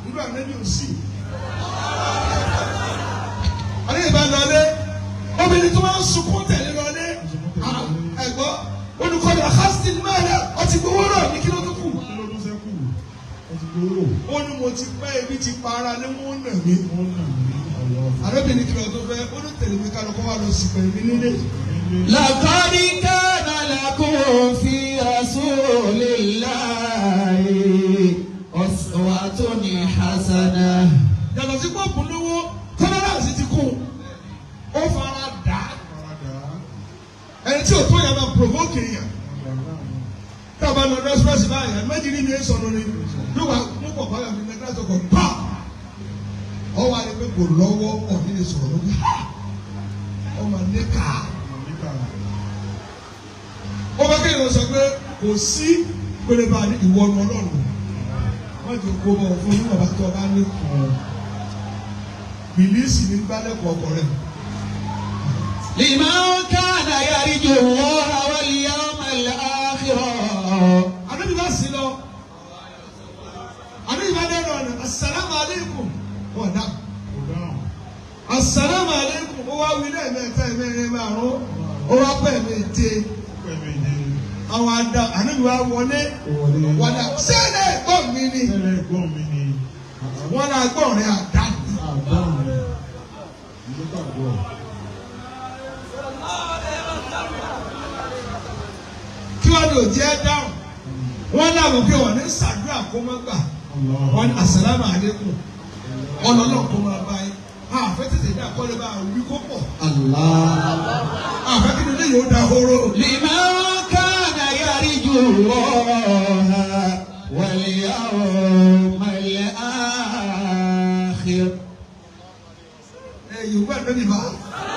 Irú àmẹ́bí ò sí. Àlẹ́ ìbá lọlé. Obìnrin tó máa ń sunkún tẹ̀lé lọlé. Ẹ̀gbọ́. Olùkọ́ni àkásítì mẹ́rẹ̀ ọtí gbowó náà ní kí ló tó kù. Ó ní mo ti pẹ́ ebi ti pa ara ní wọ́n nà mí. Àrẹ́bìnrin kìlọ̀ tó fẹ́ ó ní tẹ̀lé mi ká lọ kó wá lọ sí pẹ̀lú mi nílé. لقد كان لكم في رسول الله أسوة حسنة. Yàtọ̀ sí pọ́ọ̀pù lówó tọ́lọ́láàsì ti kú. Ó fara dà á. Ẹni tí ò tó yẹ máa provoke yẹn. Tá a bá lọ rẹ́sírẹ́sì báyìí, méjì ní mi ń sọ̀rọ̀ ni. Yóò wá mú pọ̀ báyọ̀ ní ẹgbẹ́ tó kọ̀ pa. Ọ wá ní pé kò lọ́wọ́ ọ̀ní lè sọ̀rọ̀ lórí. Ọmọ níkà. Ó bá kéèyàn sọ pé kò sí pélé bá ní ìwọ ọmọ Ọlọ́run. Wọ́n ti kó bọ̀ fún yín bàbá tó bá ní kàn. Bìlísì ní gbálẹ̀kọ̀ ọkọ̀ rẹ̀. لمن كان يرجو الله واليوم الآخر. Àdébí bá sí lọ. Àdébí bá dẹ́nu ọ̀nà. Asalaamu aleykum. Wọ́n dá. Asalaamu aleykum. Ó wá wí lẹ́ẹ̀mẹ́ta ẹ̀mẹ́rin márùn-ún. Ó wá pẹ̀ méje. Àwọn àdá àdébí wá wọlé. Wọ́n dá. Sẹ́lẹ̀ ẹ̀gbọ́n mi ni. Wọ́n náà gbọ́n rẹ̀ àdá. Kí wọ́n lò jẹ́ dáhùn. Wọ́n láwọn pé wọ́n ní sàdúrà kó má gbà. Wọ́n ní asalaamu aleykum. Ọlọ́lọ́ kó má bá yín. Àfẹ́ tètè dá kọ́lé bá wí kó pọ̀. Àfẹ́ kí ni ilé yóò da horo. لمن كان يرجو الله واليوم الآخر. Yorùbá ẹ̀dọ́ ni bá.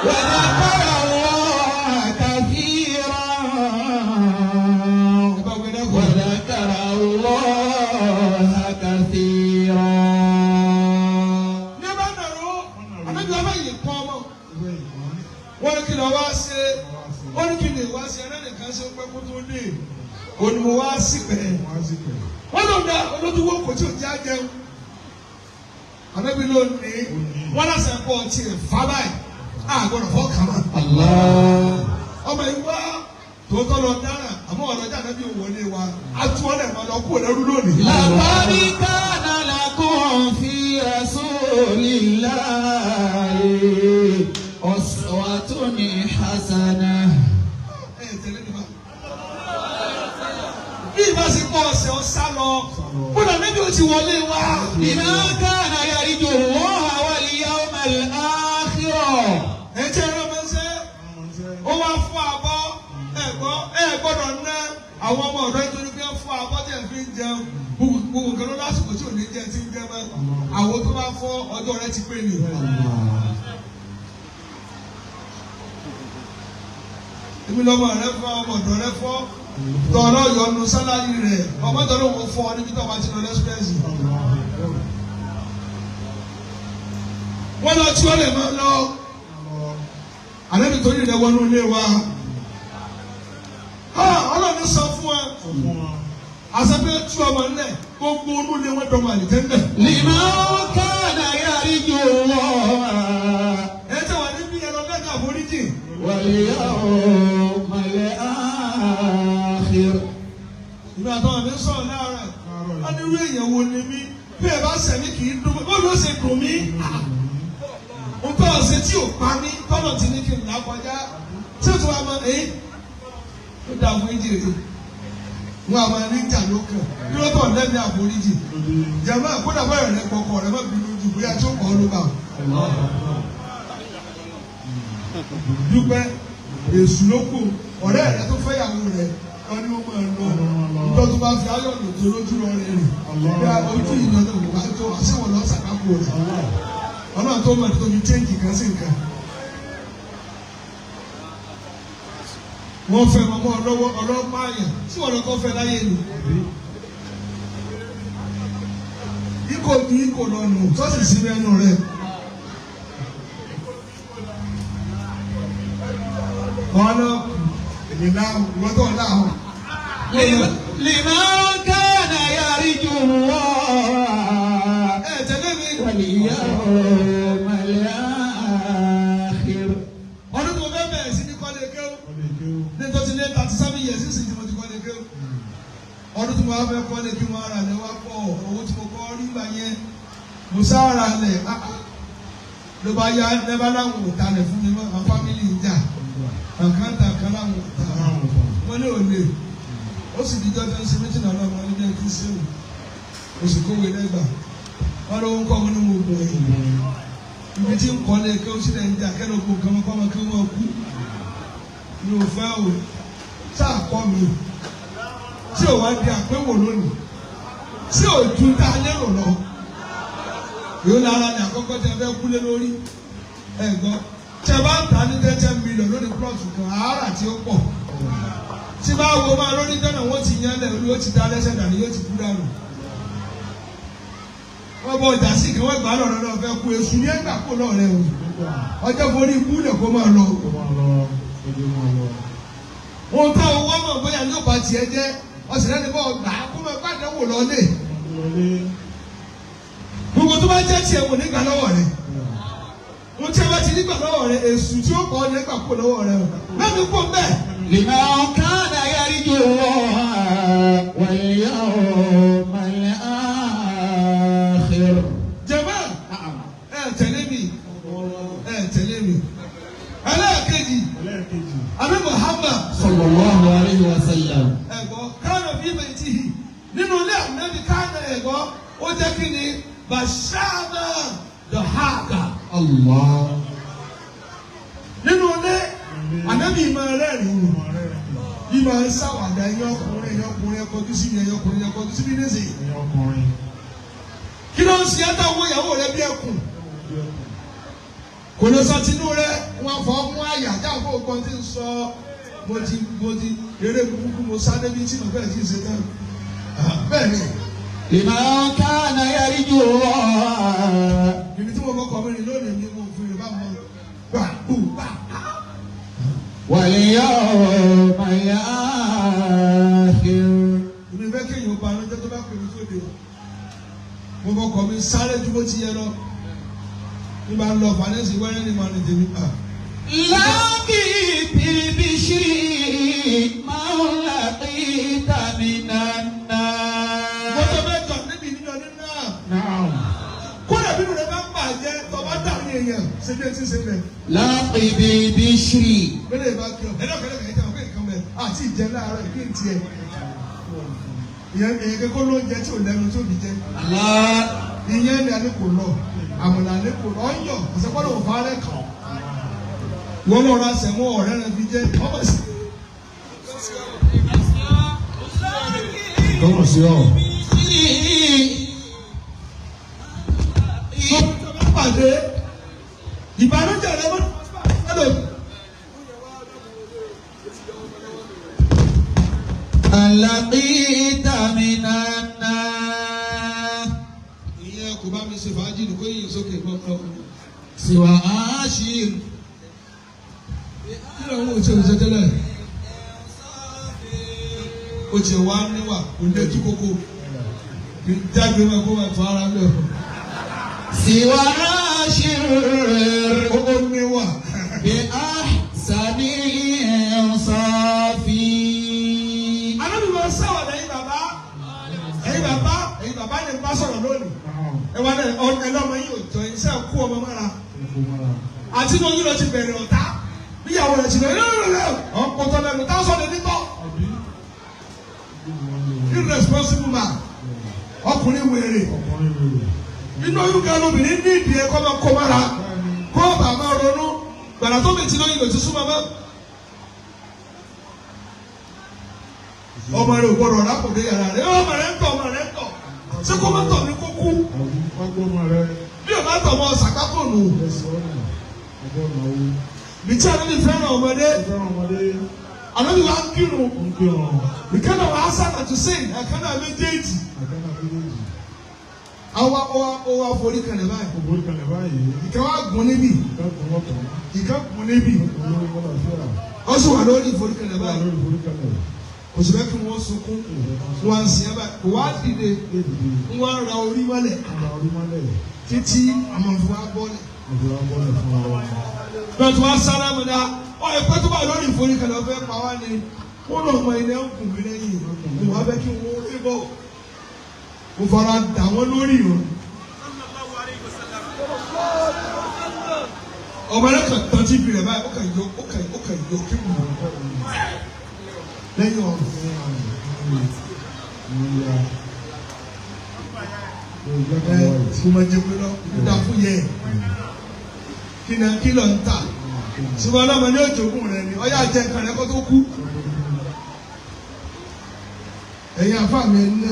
وذكر الله كثيرا. وذكر الله كثيرا. Ní bá nàró, ànájú ọba yìí kọ́ ọmọ. Wọ́n ní kí ni wá ṣe? Wọ́n ní kí ni wá ṣe? Ẹ̀rẹ́ nìkan ṣe pẹ́ kó tó dé. Òní mo wá sí pẹ̀. Wọ́n lò dá olódùwó kò tí ò já jẹun. Ànábì ló ní wọ́n lásán pọ̀ tiẹ̀ fà báyìí. Àgbọ̀dọ̀ fọ́ kàmá. Allah. ọmọ yìí wá tòótọ́ lọ dára àmọ́ ọ̀lọ́jà náà bí òwòlé wa àtúwọ́lẹ̀ máa lọ kú ẹ̀rú lónìí. لقد كان لكم في رسول الله أسوة حسنة. bí ìbá ṣe kọ́ ọ̀sẹ̀ ọ̀sá lọ kódà níbi ó ti wọlé wa. بما كان يرجو الله واليوم الآخر. ẹ jẹ́ ẹ̀rọ mẹ́sẹ̀ ó wá fún abọ́ gbọ́dọ̀ ná àwọn ọmọ ọ̀dọ́ nítorí pé fún abọ́ tẹ̀ fi ń jẹun gbogbo nǹkan ló lásìkò tí ò ní jẹ ti ń jẹ mọ́ àwọn tó bá fọ́ ọjọ́ rẹ ti pé ni. èmi lọ́mọ rẹ fọ́ ọmọ ọ̀dọ́ rẹ fọ́ tọ̀ọ̀lọ́ yọnu sálárì rẹ̀ ọmọ tọ́lọ́ wọn fọ́ níbi tó bá ti lọ lẹ́sìpẹ́sì. wọ́n lọ tí ó lè máa lọ àlẹ́ nítorí rẹ̀ wọnú ilé wa. Ọlọ́run sọ fún wa àṣàbẹ̀ tú ọmọ nílẹ̀ gbogbo olúlé wọn dọ̀mọ̀ àlìjẹ́ńdẹ̀. لمن كان يرجو الله ẹ jẹ́ wà níbí ẹ̀rọ lẹ́nu àforíjì. واليوم الآخر. ìgbà tó wà ní sọ̀rọ̀ láàárọ̀ wọ́n ní irú èèyàn wo ni mí bí ẹ bá sẹ̀mí kì í dùn mí bó ló ṣe dùn mí. mo tọ́ ọ̀sẹ̀ tí ò pa mí tọ́nà tí ní kí n là kọjá tí ó tún wà mọ́ ẹ́ ó dà fún ìjèrè wọn àwọn ẹnìjà ló kàn kí ló tọ̀ lẹ́nu àforíjì jẹ̀mọ́ àkódà báyọ̀ rẹ̀ kọ̀ọ̀kọ̀ rẹ̀ má bínú jù bóyá tó kọ́ ló bá dúpẹ́ èṣù ló kù ọ̀rẹ́ rẹ̀ tó fẹ́yàwó rẹ̀ wọ́n ní ó máa lọ nígbà tó bá fi ayọ̀ lòdì lójú lọ rẹ̀ rẹ̀ bí ojú ìnáwó wà tó àṣẹwọ̀n lọ sàkápò rẹ̀ ọlọ́run tó mọ̀ tó fi chéǹjì kan sí nǹkan. wọ́n fẹ́ ọmọ ọlọ́pàá àyàn tí wọ́n lọ́kọ́ fẹ́ láyé nù. ikọ̀ ju ikọ̀ lọ́nù sọ́sì sí mẹ́nu rẹ̀. ọ̀nà ìlà ìwọ́tọ̀ láàrún. لمن كان يرجو الله واليوم الآخر. ọdún tó fẹ́ bẹ̀rẹ̀ sí ní kọ́lé kéwù nítorí tí lé 37 years sísè tí mo ti kọ́lé kéwù ọdún tí mo wá fẹ́ kọ́lé kí wọ́n ara lẹ̀ wá pọ̀ owó tí mo kọ́ rí gbà yẹn mo sára lẹ̀ ló bá yá lẹ́bàá láwọn ò talẹ̀ fún mi mọ́ àwọn fámìlì ń jà nǹkan tà kan láwọn ò tà wọ́n ní òde ó sì di jọ́jọ́ sí méjì náà lọ́wọ́ ní bẹ́ẹ̀ kí sẹ́wù ó sì kówé lẹ́gbà wọ́n ló ń kọ́ wọn ní mo gbọ́ yìí ibi tí ń kọ́lé kí ó sílẹ̀ ń jà kẹ́lẹ́ ogun kan kọ́ wọn kí wọ́n kú ní òfẹ́ o sáà kọ́ mi tí ò wá di àpéwò lónìí tí ò ju tá a lérò lọ yóò lára ní àkọ́kọ́ tí a fẹ́ kúlé lórí ẹ̀gbọ́n tí a bá ń ta ní 10 million lórí plọ̀tù kan àárà tí ó pọ̀ tí bá wo máa lórí dáná wọ́n ti yán lẹ̀ olú ó ti dá lẹ́sẹ̀ dàní yóò ti kú dànù. wọ́n bọ ọjà sí kí wọ́n gbà lọ́rọ̀ náà fẹ́ kú èṣù ní ẹgbà kó lọ́rẹ́ o ọjọ́ forí ikú lè kó máa lọ. ohun tó owó ọmọ bóyá ní òbá tiẹ̀ jẹ́ ọ̀sẹ̀ lẹ́nu bọ́ gbà kó máa gbàdé wò lọ́lé. gbogbo tó bá jẹ́ tiẹ̀ wò nígbà lọ́wọ́ rẹ̀ mo tí a bá ti nígbà lọ́wọ́ rẹ̀ èṣù tí ó kọ́ ọ́ nígbà kó lọ́wọ́ rẹ̀ o lẹ́nu kó bẹ́ẹ̀. لمن كان يرجو الله واليوم الآخر. jẹ̀mọ́ tẹ̀lé mi tẹ̀lé mi ẹlẹ́ẹ̀kejì àbí Muhammad sallallahu alayhi wa sallam. ẹ̀gbọ́ káàdọ̀ bí ibẹ̀ ti hì nínú ilé ànábi káàdọ̀ ẹ̀gbọ́ ó jẹ́ kí ni bàṣáàmà dọ̀háàkà. Allah. nínú ilé ànábi ìmọ̀ rẹ́rìn ìmọ̀ sáwàdà ẹ̀yọkùnrin ẹ̀kọ́jú sí mi ẹ̀yọkùnrin ẹ̀kọ́jú sí mi nísìnyí. kí ló ń ṣe ẹ́ táwọn ìyàwó rẹ bí ẹkùn kò lè sọ tinú rẹ wọn fọ mú àyà jáfọ ògbọ́n tí ń sọ mo ti eré burúkú mo sáré bí tí mo fẹ́ ti ṣe tán bẹ́ẹ̀ ni. لمن كان يرجو الله. ibi tí mo kọ́kọ́ mi rìn lónìí ni mo fi rìn bá mọ gbà. واليوم الآخر. èmi fẹ́ kéèyàn ba ọjọ́ tó bá pè mí sóde mo kọ́kọ́ mi sáré ju bó ti yẹ lọ. nígbà ń lọ fàánẹ́sì wẹ́rẹ́ ni màá ní tèmi pa. لكن بالبشر ما لقيت من الناس. Bọ́tọ̀ mẹ́jọ níbi nínú ọdún náà. Kódà bí rẹ̀ bá ń bàjẹ́ tọ́ba dàrí èèyàn ṣe bí etí ṣe bẹ̀. لقي بالبشر. Bẹ́lẹ̀ bá kí ọ, ẹ̀dọ́kẹ́lẹ́ kẹ́kẹ́ àwọn kéèké kan bẹ̀ àti ìjẹ láàárọ̀ ìpín ìtiẹ̀. Ìyẹn kẹ́kọ́ ló ń jẹ tí ò lẹ́nu tí ò ní jẹ. Ìyẹn ni alẹ́ kò lọ, àmọ̀là alẹ́ kò lọ, ọ̀yọ̀ ọ̀sẹ̀kọ́lọ̀ ò fà rẹ̀ kàn. Wọ́n lọ ra sẹ̀mọ́ ọ̀rẹ́ rẹ̀ fi jẹ́ ọmọ sí. Kọ́mọ̀ sí ọ̀. Pàdé ìbànújẹ́ rẹ mọ́ lọ́dọ̀. لقيت من الناس. Ìyẹn kò bá mi ṣe fàájì ní kó yìí sókè pọ́npọ́n. سوى عاشر. Kí ló ń wò tí o ṣe tẹ́lẹ̀? O ti wá níwà kò lé tú kókó. Kì í jáde wọn kó wọn tó ara lẹ̀. سوى عاشر. Kókó níwà. بأحسن إنصاف. Alábì máa ń sáwọ̀dà ẹ̀yin bàbá. Ẹ̀yin bàbá ni bá sọ̀rọ̀ lónìí. Ẹ wá náà ẹlọ́mọ yìí ò jọ iṣẹ́ kú ọmọ mọ́ra. Àti ní oyún lọ ti bẹ̀rẹ̀ ọ̀tá. Bíyàwó rẹ̀ ti bẹ̀rẹ̀ ọ̀pọ̀tọ̀ lẹ́nu táwọn sọ̀rọ̀ nítọ́. Irresponsible man. Ọkùnrin wèrè. Inú oyún kan lóbìnrin ní ìdí ẹ̀kọ́ máa kó mára. Kó bàbá ronú. Gbàdá tó bẹ̀ tí lóyún lò ti súnmọ́ mọ́. Ọmọ rẹ̀ ò gbọdọ̀ lápòdé yàrá rẹ̀. Ọmọ rẹ̀ ń tọ̀. Ṣé kó má tọ̀ ní kó kú? Bí o bá tọ̀ mọ́ ṣàkápò nù. Bìtí àná mi fẹ́ràn ọmọdé. Àná mi wá ń kírun. Ìkànnà wà á sábà tó sẹ́yìn. Ẹ̀kánná méjèèjì. Àwa forí kalẹ̀ báyìí. Ìkà wá gùn níbí. Ìkà gùn níbí. Ó sì wà lórí ìforí kalẹ̀ báyìí. Òṣèlú kí wọ́n sunkún. Wọ́n á sìn ẹ́ báyìí. Kò wá dìde. Wọ́n á ra orí mọ́lẹ̀. Títí àmọ̀fún wa bọ́lẹ̀. Bẹ́ẹ̀ tí wọ́n á sára mi dá. Ọ̀ ẹ̀pẹ́ tó bá lórí ìforí kalẹ̀ ọ̀fẹ́ pa wá ni. Wọ́n lọ mọ ilé ọ̀gùn mi lẹ́yìn. Mo wá bẹ́ kí wọ́n rí bọ̀. Mo fara dà wọ́n lórí ìrọ̀. Ọmọ rẹ̀ kàn tán tí ibi rẹ̀ báyìí ó kàn yọ kí wù. Lẹ́yìn ọ̀rọ̀. Kò máa jẹ pé lọ, kò dá fún yẹ. Kí lọ ń tà? Ṣùgbọ́n ọlọ́mọ ní òjòkùn rẹ̀ ni, ọyá jẹ nǹkan rẹ̀ kó tó kú. Ẹ̀yin àfa mi ẹ̀ ní à.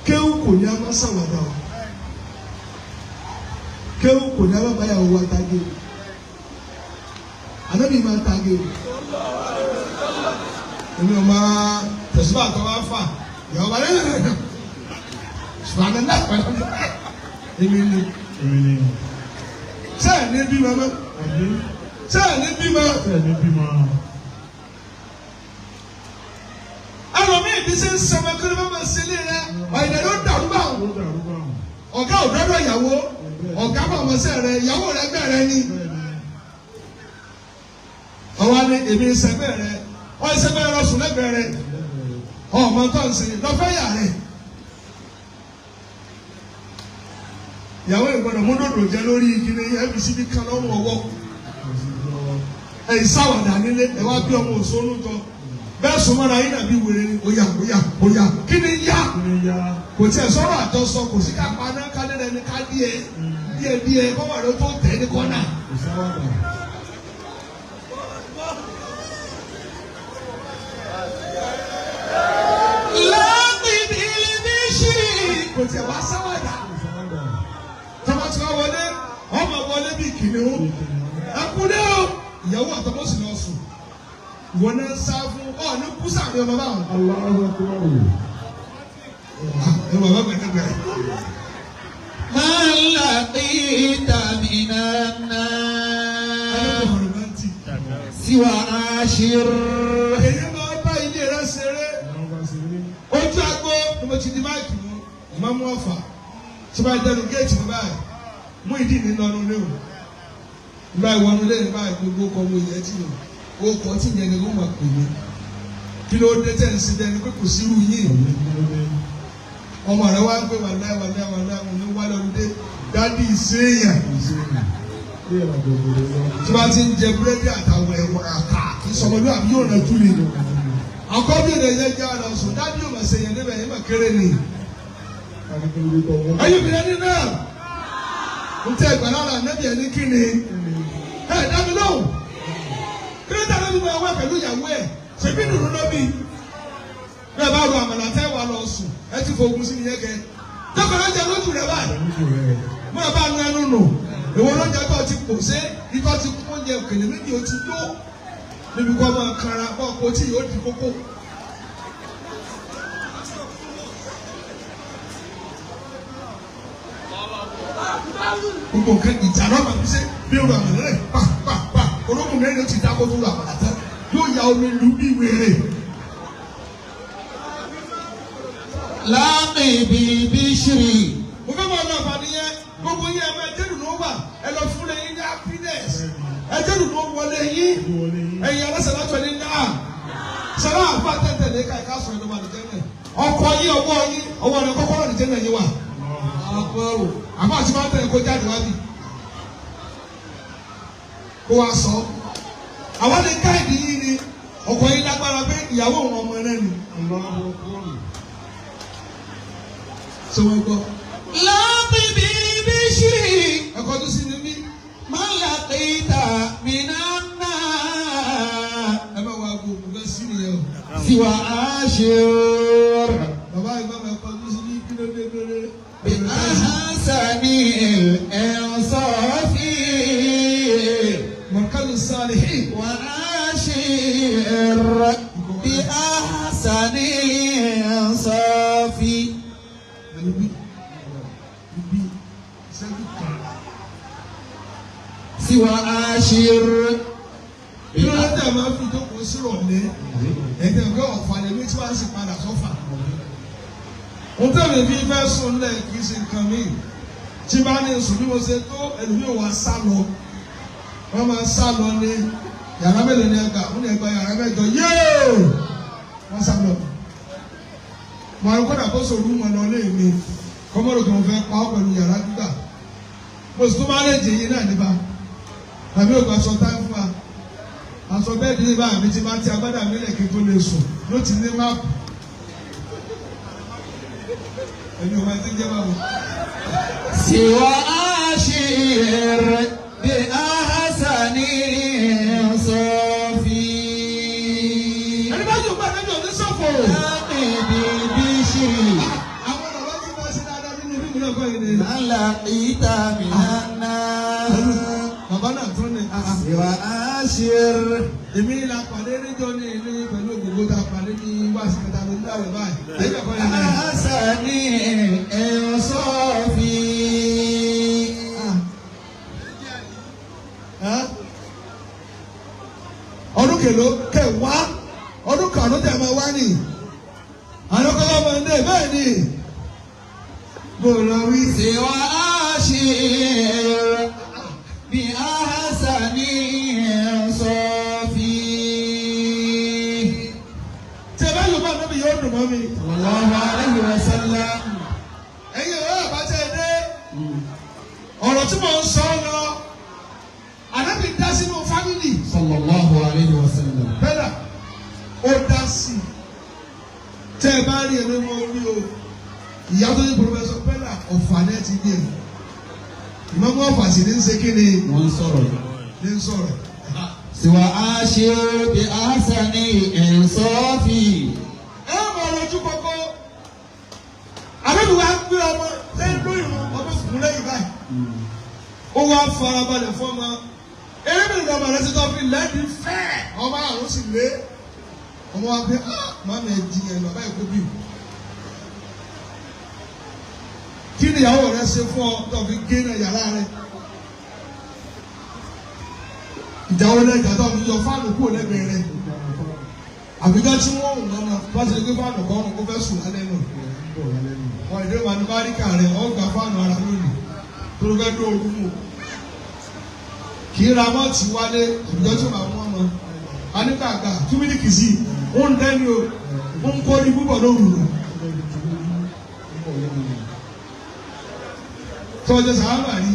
Kéwù kò ní a máa ṣàwàdà o. Kéwù kò ní a máa báyàwó wa tagé o. Ànábì máa ń tagé o. Èmi ò máa tẹ̀síwá àtọ́ wá fà. Ìyàwó bá lẹ́yìn. Ṣùgbọ́n àná pẹ̀lú èmi ni. Ṣé ẹ̀ ní bímọ mọ́? Ṣé ẹ̀ ní bímọ? Ẹlòmíì bí ṣe ń sọmọ kí ló bá máa ṣe lé rẹ, ọ̀yẹ̀ ló dàrú bá wọn. Ọ̀gá ò dọ́dọ̀ ìyàwó, ọ̀gá bá ọmọ sẹ́ rẹ, ìyàwó rẹ bẹ̀rẹ̀ ni. Ọwọ́ ni èmi sẹ́gbẹ́ rẹ, wọ́n sẹ́gbẹ́ rẹ sùn lẹ́gbẹ̀ẹ́ rẹ, ọmọ tó ń ṣe lọ́fẹ́ yà rẹ. Ìyàwó ìgbọ́dọ̀ mú dòdò jẹ lórí igi ní FBC bí kan lọ́wọ́ ọwọ́. Ẹ̀yin sáwàdà nílé, ẹ̀ wá bí ọmọ òṣòlù jọ. Bẹ́ẹ̀ sọmọ́ra yín nàbí wèrè ni oya kí ni yá kò tiẹ̀ sọ̀rọ̀ àjọsọ kò sí ká paná kálẹ̀ rẹ̀ ní ká díẹ̀ kọ́wọ́ rẹ̀ tó tẹ̀ ní kọ́nà. Kò tiẹ̀ wá sáwàdà. Tọ́mọ tí wọ́n wọlé ọmọ wọlé bíi kìnìún ẹkúndé o ìyàwó àtọmọ sì lọ sùn. Wọ́n náà sá fún ní kúsà ní ọmọ báwọn. Ẹ wà bá gbẹdẹ gbẹdẹ. Màlá ìta mìíràn náà. Siwa aṣir. Èyí máa bá ilé rẹ ṣeré. Ojú agbó ni mo ti di máìkì mú. Ìmọ̀ mú ọ̀fà. Tí bá dẹnu géètì mi báyìí, mú ìdí mi lọ́nu léwu. Ìgbà ìwọ́nu lé ní báyìí gbogbo kọ́ mo yẹ tí o. o kò tí yẹn gẹ́gẹ́ mọ̀ pé mi kí ló dé tẹ̀ ń sin dẹ́ni pé kò sí irú yìí ọmọ rẹ wá ń gbé wà láì wọn ní wálé ọdún dé dádì ìséèyàn tí wọ́n ti ń jẹ búrẹ́dì àtàwọn ẹ̀wọ̀n àká kì í sọmọdé àbí yóò rẹ̀ tú ni àkọ́bí rẹ̀ yẹn jẹ́ àlọ́ sùn dádì yóò máa ṣe yẹn níbẹ̀ yẹn máa kéré ni. ayébìrẹ́ ní náà ń tẹ ìgbà lára nẹ́bí ẹ̀ ní kíni ẹ̀ dábì lóhùn kí ló dáná bí wọ́n wá pẹ̀lú ìyàwó ẹ̀ ṣèbí dùnú lóbi bí ẹ bá ro àmàlà tẹ́ wà lọ sùn ẹ ti fògùn sí nìyẹn kẹ tọkọlọ jẹ lójú rẹ báyìí mo bá nu ẹnu nù ìwọ ló ń jẹ tó ti pò ṣé ikọ́ ti kó oúnjẹ òkèlè méjì ó ti yó níbi kọ́ máa kanra bọ́ ọkọ̀ tí yóò di kókó. gbogbo nǹkan ìjà náà máa fi ṣe bí irun àmàlà rẹ pa ológun mẹ́rin ó ti dá kó tó ra àmàlà tán yóò ya omi lu bí wèrè. láàmì bíi bíṣìrì. mo fẹ́ máa lọ àǹfààní yẹn gbogbo yẹn ẹ máa jẹ́dùn ló wà ẹ lọ fún lẹ́yìn ní happiness ẹ jẹ́dùn ló wọlé yín ẹ̀yin aláṣẹ látọ̀ ní náà sọlá àbá tẹ̀tẹ̀lé ká ẹ̀ka sọ̀rọ̀ ìjọba nìjẹ́ náà ọkọ̀ yín ọwọ́ rẹ kọ́kọ́rọ́ nìjẹ́ náà yín wà àbá àti máa tẹ̀lé kó jáde wá bì kó wá sọ àwọn ní káàdì yín ni ọkọ̀ yín lágbára pé ìyàwó òun ọmọ rẹ ni. Sọ wọ́n gbọ́. láàmì bíi bíṣìrì. Ẹ̀kọ́ tó sì ní mí. máa yà kéta mìíràn náà. Ẹ bá wa gbogbo nǹkan sí nìyẹn o. siwa aṣeur. Bàbá ìgbà mi ẹ̀kọ́ tó sì ní kí ló dé lórí. bí ahasani ẹ̀ńsọ́fì. Mọ̀kálù salihin. wà aṣeur. bí ahasani ẹ̀ńsọ́fì. Ibi ìṣẹ́jú kan. siwa aṣeur. Kí ló dé máa fi jókòó sírọ̀lẹ́? Ẹ̀jẹ̀ ọ̀gá ọ̀fà lè mí tí wọ́n á sì padà sọ́fà. Ohun tẹ̀lé fi fẹ́ sùn lẹ̀ kì í ṣe nǹkan mi. Tí bá ní sùn bí mo ṣe tó ẹlòmíràn wá sá lọ. Wọ́n máa sá lọ ní yàrá mélòó ní ẹgbàá. Wọ́n ní ẹgbàá yàrá mẹ́jọ yéé! Wọ́n sá lọ. Mo àrùn kọ́dà kó sòrú mọ̀ lọ lé mi. Kọ́mọ́dù kan fẹ́ pa ọ́ pẹ̀lú yàrá gbígbà. Mo sì tún máa lè jẹ yín náà nípa. Tàbí ògbà aṣọ táyé fún wa. Aṣọ bẹ́ẹ̀ dín níbà mi ti máa ti agbádá mi lẹ̀ kí n tó lè sùn. Ló ti ní máàpù. Ẹni ò máa ti jẹ́ báwo. siwa aṣeur. bí ahasani ẹ̀ńsọ́fì. Ẹni bá yóò gbà lẹ́jọ́ ní sọ́fọ̀. láàmì bíi bíṣìrì. Àwọn bàbá tí wọ́n ṣe dáadáa nínú bí mi náà kọ́ yìí ni. Mala ita minana. Bàbá náà tún ní. Siwa aṣeur. Èmi la pàdé níjọ́ ní ilé pẹ̀lú ògùnkùn tá a pàdé ní wáṣí kẹta ló ń dáwọ̀ báyìí. Ẹ̀yìn ẹ̀kọ́ yẹn náà. ahasani ẹ̀ńsọ́fì. Ọdún kèló kẹwàá ọdún karùn-ún tẹ̀ máa wá ní. Àwọn kọ́kọ́ máa ń dé bẹ́ẹ̀ ni. Bọ̀dọ̀ wí. Siwa aṣeur. bí ahasani ẹ̀ńsọ́fì. Tí ẹ bá yóò bá níbi yóò dùn mọ́ mi. Sallallahu alayhi wa sallam. Ẹ̀yin ìwé àbájá dé. Ọ̀rọ̀ tí mo ń sọ lọ. Ànábì dá sínú fámìlì. Sallallahu alayhi wa sallam. Bẹ́ẹ̀ni ó dá sí i. Tẹ́ ẹ bá rí ẹni mọ́ orí o. Ìyá tó ní pòfẹ́sọ̀ Bẹ́ẹ̀ni ọ̀fà náà ti dé. Ìmọ̀mọ́ ọ̀fà sì ní ń ṣe kí ni? Wọ́n sọ̀rọ̀. Ní ń sọ̀rọ̀. Siwa aṣeur. bí ahasani ẹ̀ńsọ́fì. Ẹ máa lọ́jú kọ́kọ́. Àbẹ̀bí wa gbé ọmọ lẹ́yìn lóyún ọmọ kùn lẹ́yìn báyìí. Ó wá farabalẹ̀ fọ́mọ. Erébìnrin ọmọ rẹ̀ ti tọ́ fi lẹ́ẹ̀dì fẹ́. Ọmọ àrùn sì lé. Ọmọ wa pé màmá ẹ̀ jiyàn bàbá ẹ̀ kó bí. Kí ni ìyàwó rẹ̀ ṣe fún ọ tó fi gé náà yàrá rẹ̀? Ìjáwó náà ìjà tó fi yọ fáànù kúrò lẹ́gbẹ̀ẹ́ rẹ̀. Àbíká tí wọ́n ń lọ́nà bá ti lè gbé fáànù kọ́ ọ̀run kó fẹ́ sùn lálẹ́ náà. Wọ́n ìdílé wa ní báríkà rẹ̀ ọ́ gba fáànù ara lónìí tó ló fẹ́ dó ooru mú. Kì í ra mọ́ọ̀tì wálé ìjọ tí ó máa mú ọmọ. anígbàgbà túmílìkì sí ó ń dẹ́ni o ó ń kó ní púpọ̀ lóru rẹ̀. tọ́jú sàámà rí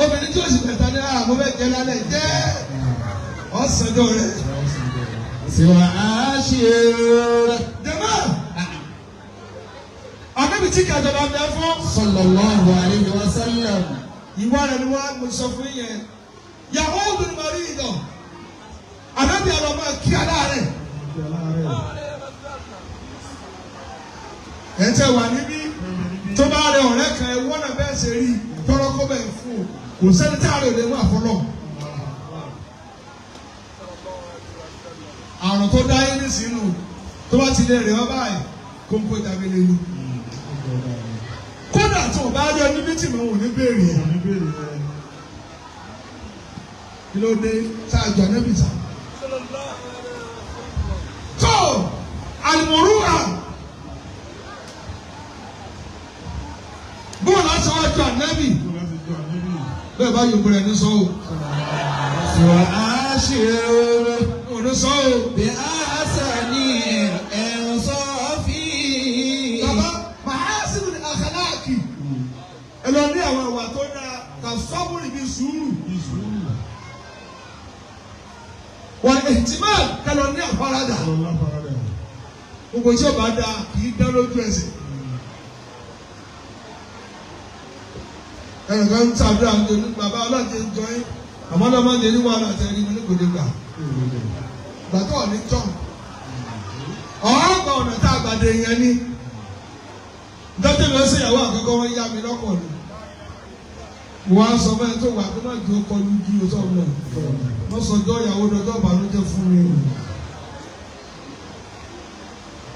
obìnrin tí ó sì mẹ́ta ní àmọ́ bẹ́ẹ̀ jẹ́ lálẹ́ jẹ́ ọ̀sẹ̀dọ̀ rẹ̀. Siwa ashir. jẹ́mọ́ àbẹ́bí tí kàjọ bá bẹ fún. Sallallahu alayhi wa sallam. ìwọ rẹ̀ ni wọ́n mú sọ fún yẹn. yàwó obìnrin mọ̀rí ìdọ̀ àbẹ́bí àlọ́mọ kí aláàrẹ̀. ẹ̀ tẹ́ wà níbí tó bá rẹ ọ̀rẹ́ kan ẹ̀ wọ́n náà bẹ́ẹ̀ ṣe rí tọ́rọ́ kó bẹ́ẹ̀ fún o kò sẹ́ni tí àárẹ̀ ò lè mú àfọlọ́. àrùn tó dá yín nísìnyí tó bá ti lè rẹ̀ ọ́ báyìí kóńkó ìdàgbélé ni. kódà tó o bá rí ọ níbi tí mo wò ní béèrè ẹ̀ kí ló dé tá a jọ níbi tán. tó àlùmọ̀rú à bóòlù àti ọjọ́ ànábì bẹ́ẹ̀ bá yòókù rẹ̀ ní sọ́wọ́. Siwa ashir. òní sọ́wọ́. Bi ahsani insafi. bàbá màásìmù ní àkàláàkì ẹ lọ ní àwọn ìwà tó dáa kà sọ́mùrì bíi sùúrù. wọ́n ihtimal kẹ́ lọ ní àfaradà. gbogbo tí o bá dáa kì í dá lójú ẹsẹ̀. ẹnìkan ń sàdúrà ń dẹnu bàbá ọlọ́ọ̀dẹ ń jọ yín àmọ́ ọlọ́mọdé ní wàhálà tẹ̀lé ní kò lè gbà. gbàtọ́ ní tọ́ ọ̀ọ́gbà ọ̀nà tá a gbàdé yẹn ní dọ́tẹ́ mi ó sì yàwó àkọ́kọ́ wọn yá mi lọ́kọ̀ ni wọ́n á sọ bẹ́ẹ̀ tó wà pé má jẹ́ ọkọ̀ lójú ọjọ́ náà wọ́n sọjọ́ ìyàwó dọjọ́ ìbànújẹ́ fún mi.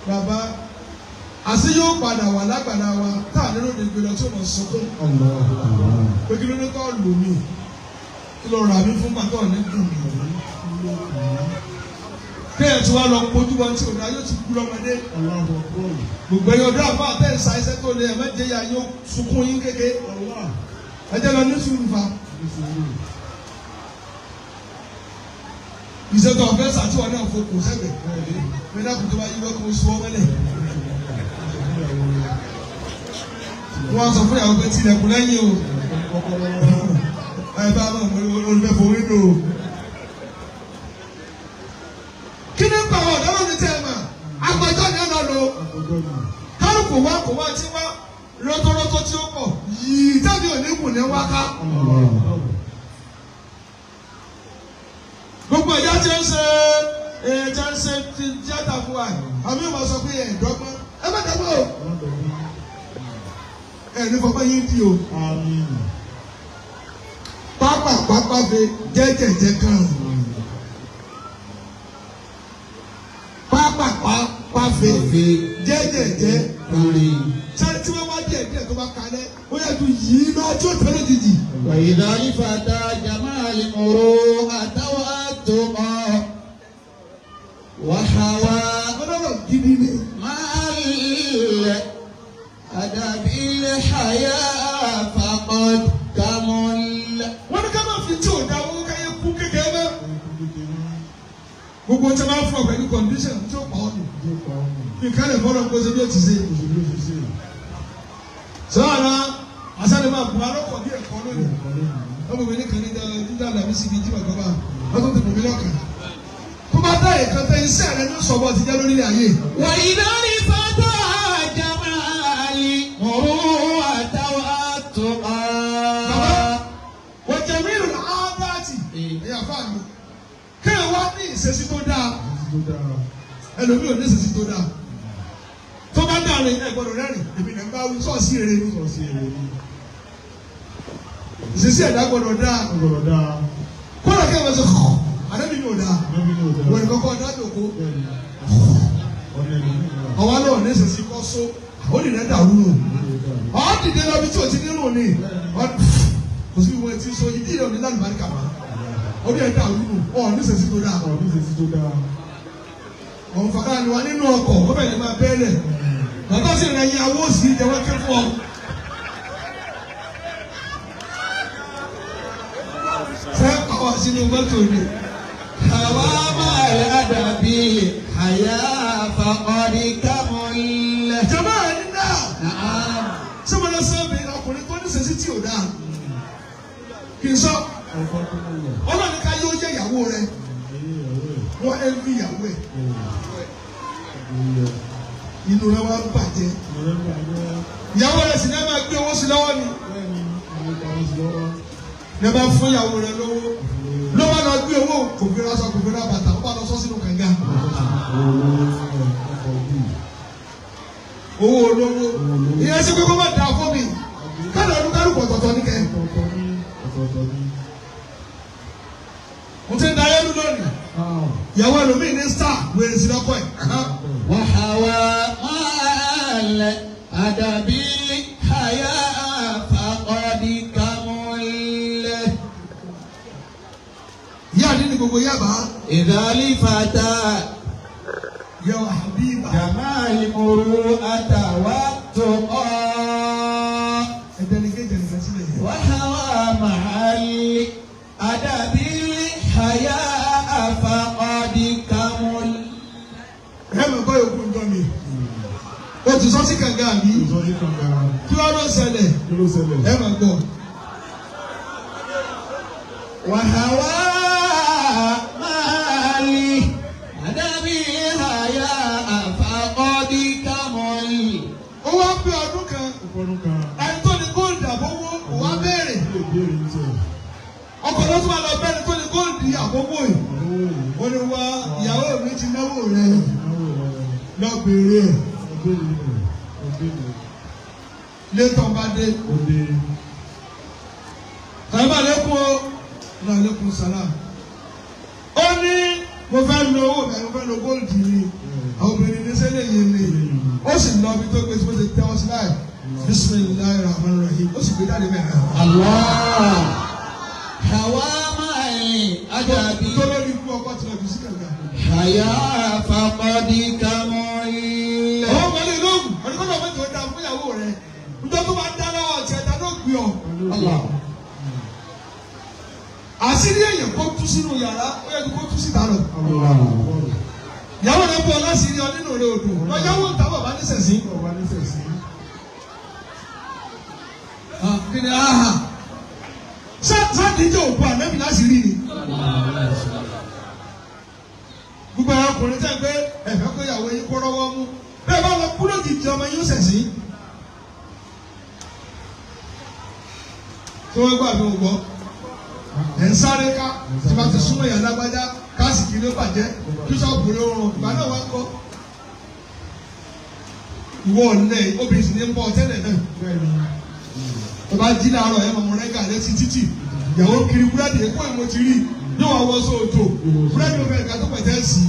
bàbá àṣì yóò padà wà lágbàdá wa tá a nílò lè gbé lọ tí ó mọ̀ sọ́kún pé kí ló ní kọ́ lò mí kí ló rà mí fún bàtọ́ ní dùn mí. kéèyàn tí wàá lọ kojú wọn tí òdà yóò ti kú lọ́mọdé. gbogbo ẹ̀yọ́ ọdún àbá àtẹ̀ ṣá iṣẹ́ tó lé ẹ̀mẹ́jẹ yà yóò sunkún yín kéke. ẹjẹ́ lọ ní sùúrù fa. ìṣètò ọ̀fẹ́ sàtúwọ̀ náà fokùn sẹ́gbẹ̀ẹ́ mẹ́ta tó bá yí lọ́kùn sùn ọmọlẹ̀. wọ́n sọ fún ìyàwó pé tilẹ̀kùn lẹ́yìn o. ẹ bá wọn olùfẹ́ fún wíńdò. kí ni pa àwọn ọ̀dọ́ lónìí tẹ́ ẹ mà agbẹjọ́ ni ẹ lọ lò. kálukú wa kò wá tí wá rọ́tọ́rọ́tọ́ tí ó pọ̀ yìí jáde òní kù ní wáká. gbogbo ìyá tí ń ṣe tíátà fún wa àmì ìwà sọ pé ẹ̀ẹ́dọ́gbọ́n ẹ má dẹ́gbọ́n o. ẹni fọmọ yín di o. pápá fe jẹjẹjẹ kan. pápá fe jẹjẹjẹ lórí. sáré tí wọ́n wá díẹ̀ díẹ̀ tó bá kalẹ̀ ó yẹ kó yìí lọ tí ó tẹ́lẹ̀ dìdì. وإذا الفتى جمال المروءة والتقى وحوى ọlọ́rọ̀ gidi ni. مع الأدب الحياة فقد كمل. wọ́n ní ká máa fi tí ò dá owó káyé kú kékeré náà. gbogbo tí a máa fún ọ̀gbẹ́ ní condition tí ó pa ọ́ nù. nǹkan lè fọ́nà kó o ṣe bí ó ti ṣe. sọ́ọ̀nà asáré máa bu alọ́kọ̀ bí ẹ̀kọ́ lónìí. ọmọ mi ní kan ní dídá làbí síbi tí wọ́n gbọ́ wọ́n tó ti bù mí lọ́kàn. tó bá dá ẹ̀kan tẹ iṣẹ́ rẹ ní sọ̀bọ̀ ti jẹ́ lórí ayé. وإذا الفتى جمال المروءة والتقى. wọ́n jẹ́ mírù ádáàtì. ẹ̀yà fáàmì kéèyàn wá ní ìṣesí tó dáa. ẹlòmíì ò ní ìṣesí tó dáa. tó bá dá rìn ẹ gbọ́dọ̀ rẹ́rìn èmi nà ń bá wí sọ́ọ̀sì èrè ni. ìṣesí ẹ̀dá gbọ́dọ̀ dáa. kódà kí ẹ wọ́n sọ kọ́ àdébí mi ò dáa. wọ́n ní kọ́kọ́ dá lóko. ọwọ́ náà ní ìṣesí kọ́ só ó lè rẹ́ dàrú nù. ọ́ dìde lọ bí tí o ti nínú ni kò sí ìwọ̀n etí so ìdí ìrọ̀ ní lálùbáríkà wa ó lè dàrú nù ọ̀ ní ìṣesí tó dáa. ọ̀hún fàkàrà ni wà nínú ọkọ̀ ó bẹ̀rẹ̀ máa bẹ́ẹ̀lẹ̀ bàbá sì rẹ̀ yẹ awó sí ìjẹwọ́ kẹ́kọ̀ọ́. sẹ́ àwọn sínú mọ́tò ni àwa máa أدبي حياء فقد كمل. Jàmbá ẹni náà. نعم. Ṣé mo lọ sọ mi ọkùnrin tó ní sẹ́sí tí ò dáa? Kì í sọ. Ọlọ́run ká yóò yẹ ìyàwó rẹ̀. Wọ́n ẹ fi ìyàwó ẹ̀. Inú rẹ̀ wá bàjẹ́. Ìyàwó rẹ̀ sì ní ẹ máa gbé owó sí lọ́wọ́ ni. Ní ẹ bá fún ìyàwó rẹ̀ lówó. Ló bá lọ gbé owó kò fi ra aṣọ kò fi ra bàtà ó bá lọ sọ sínú kànga. Owó olówó. Ìyẹn sì pé kó má dáa fún mi. Káàdì ọdún kálukú ọ̀tọ̀ọ̀tọ̀ ní kẹ́. Mo ti ń da ayélu lónìí. Ìyàwó ẹlòmíì ní star wèrè sí lọ́kọ̀ ẹ̀. وحواء الأدب حياء فقد كمل. Ìyá àdín ní gbogbo Yaba. إذا لفتى Yà wà Habiba. جمال المروءة والتقى Ẹ̀dẹ̀nìkejì ẹ̀nìkan sílẹ̀ yẹn. وحوى مع الأدب حياء فقد كمل. Ẹ mọ̀ bá yòókù ńjọ́ mi. O ti sọ sí kànga mi. Kí wọ́n lọ ṣẹlẹ̀? Ẹ mọ̀ gbọ́. وحوى مع الأدب حياء فقد كمل. Ó wá pé ọdún kan. Ẹni tó ní góòlù àbówó kò wá béèrè. Ọkọ̀ ló tún wà lọ bẹ́ẹ̀ tó ní góòlù àbówó yìí. Ó ní wá ìyàwó mi ti náwó rẹ̀ lọ béèrè ẹ̀. Létọ̀ bá dé. Sàlámà lẹ́kùn o. Náà lẹ́kùn sàlám. Ó ní mo fẹ́ lo owó mi, mo fẹ́ lo góòlù mi. Àwọn obìnrin ní sẹ́lẹ̀ yẹn ni. Ó sì lọ bí tó gbé tí mo ti tẹ́ ọ sí láì. Bismillahir Rahmanir Rahim. Ó sì gbé jáde mẹ́rin. الله حوى مع الأدب Tó lórí ikú ọkọ̀ tí wọ́n fi sí kànga. حياء فقد كمل. Àwọn ọmọ ilé lóògùn, ọdún kọ́ńtà méjì ó dáa fún ìyàwó rẹ̀. Nítorí tó bá dá lọ́wọ́ ọ̀tí ẹ̀dá ló gbé ọ. الله Àṣírí èèyàn kó tú sínú yàrá, ó yẹ kó tú síta lọ. Ìyàwó rẹ̀ bọ̀ láti rí ọ nínú rẹ̀ odò. Lọ́jọ́wọ́ ń ta bàbá nísẹ̀sí. Kí ni aha? Sáàdì jẹ́ òkú ànábì láti rí ni. Gbogbo àwọn ọkùnrin tẹ̀ pé ẹ̀fẹ́ kó ìyàwó yín kó rọ́wọ́ mú. Bẹ́ẹ̀ bá lọ kú lójijì ọmọ yín ó sẹ̀sí. Tí wọ́n gbọ́ àbí wọ́n gbọ́. Ẹ̀ ń sáré ká tí bá ti súnmọ́ ìyá lágbájá káàsì kì í ló bàjẹ́ kí sọ́ọ̀bù ló rọrùn ìgbà náà wá ń kọ́. Ìwọ ọ̀lẹ́ obìnrin sì ní ń bọ̀ tẹ́lẹ̀ náà. Tó bá jí láàárọ̀ ẹ̀ mọ̀ rẹ́gà létí títì ìyàwó kiri búrẹ́dì èkó ìmọ̀ ti rí yóò wá wọ́ sóòtò búrẹ́dì ó fẹ́ ká tó pẹ̀tẹ́ sí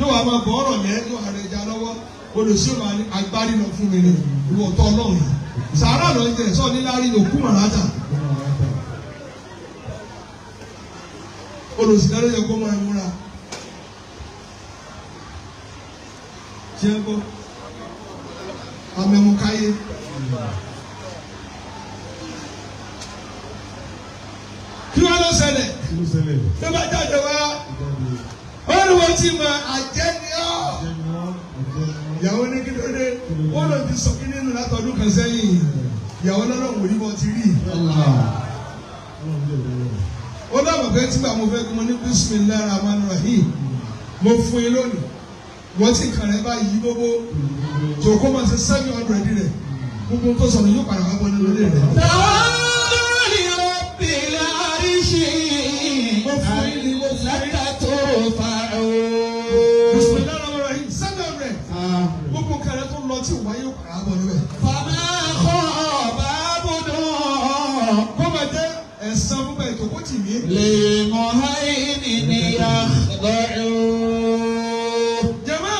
yóò wá máa bọ̀ ọ̀rọ̀ lẹ́ yóò àrẹ ìjà lọ́wọ́ olùsíọ̀mọ̀ agbárí lọ fún mi ní ìwọ̀ tọ́ ọlọ́run yìí sàárà lọ jẹ sọ níláàrí òkú màláta olùsílẹ̀ ló yẹ kó máa múra jẹ́ kó amẹ́mukáyé. Kí wọ́n lọ ṣẹlẹ̀? Tó bá jáde wá, ó ní wọ́n ti mọ àjẹni ọ́. Ìyàwó ní kí ló dé? Wọ́n lọ ti sọ kí nínú látọdún kan sẹ́yìn. Ìyàwó lọ́nà wò ní wọ́n ti rí. Ó dábàá pé tí mo fẹ́ kí mo ní Bismillahir Rahmanir Rahim. Mo fún yín lónìí. Wọ́n ti kàn rẹ̀ báyìí gbogbo. Jòkó máa ṣe 700 rẹ̀. Gbogbo tó sọ̀rọ̀ yóò padà wá bọ́ nínú ilé rẹ̀. Gbogbo kẹrẹ tó lọ tí wáyé òkàrà bọ̀ níbẹ̀. Fàmà kọ́ bàbùdù. Kó máa jẹ́ ẹ̀san fún bẹ́ẹ̀ tó kó tì mí. Lè mọ̀ háyìnì ní àgbọ̀rù. Jẹ̀mọ́,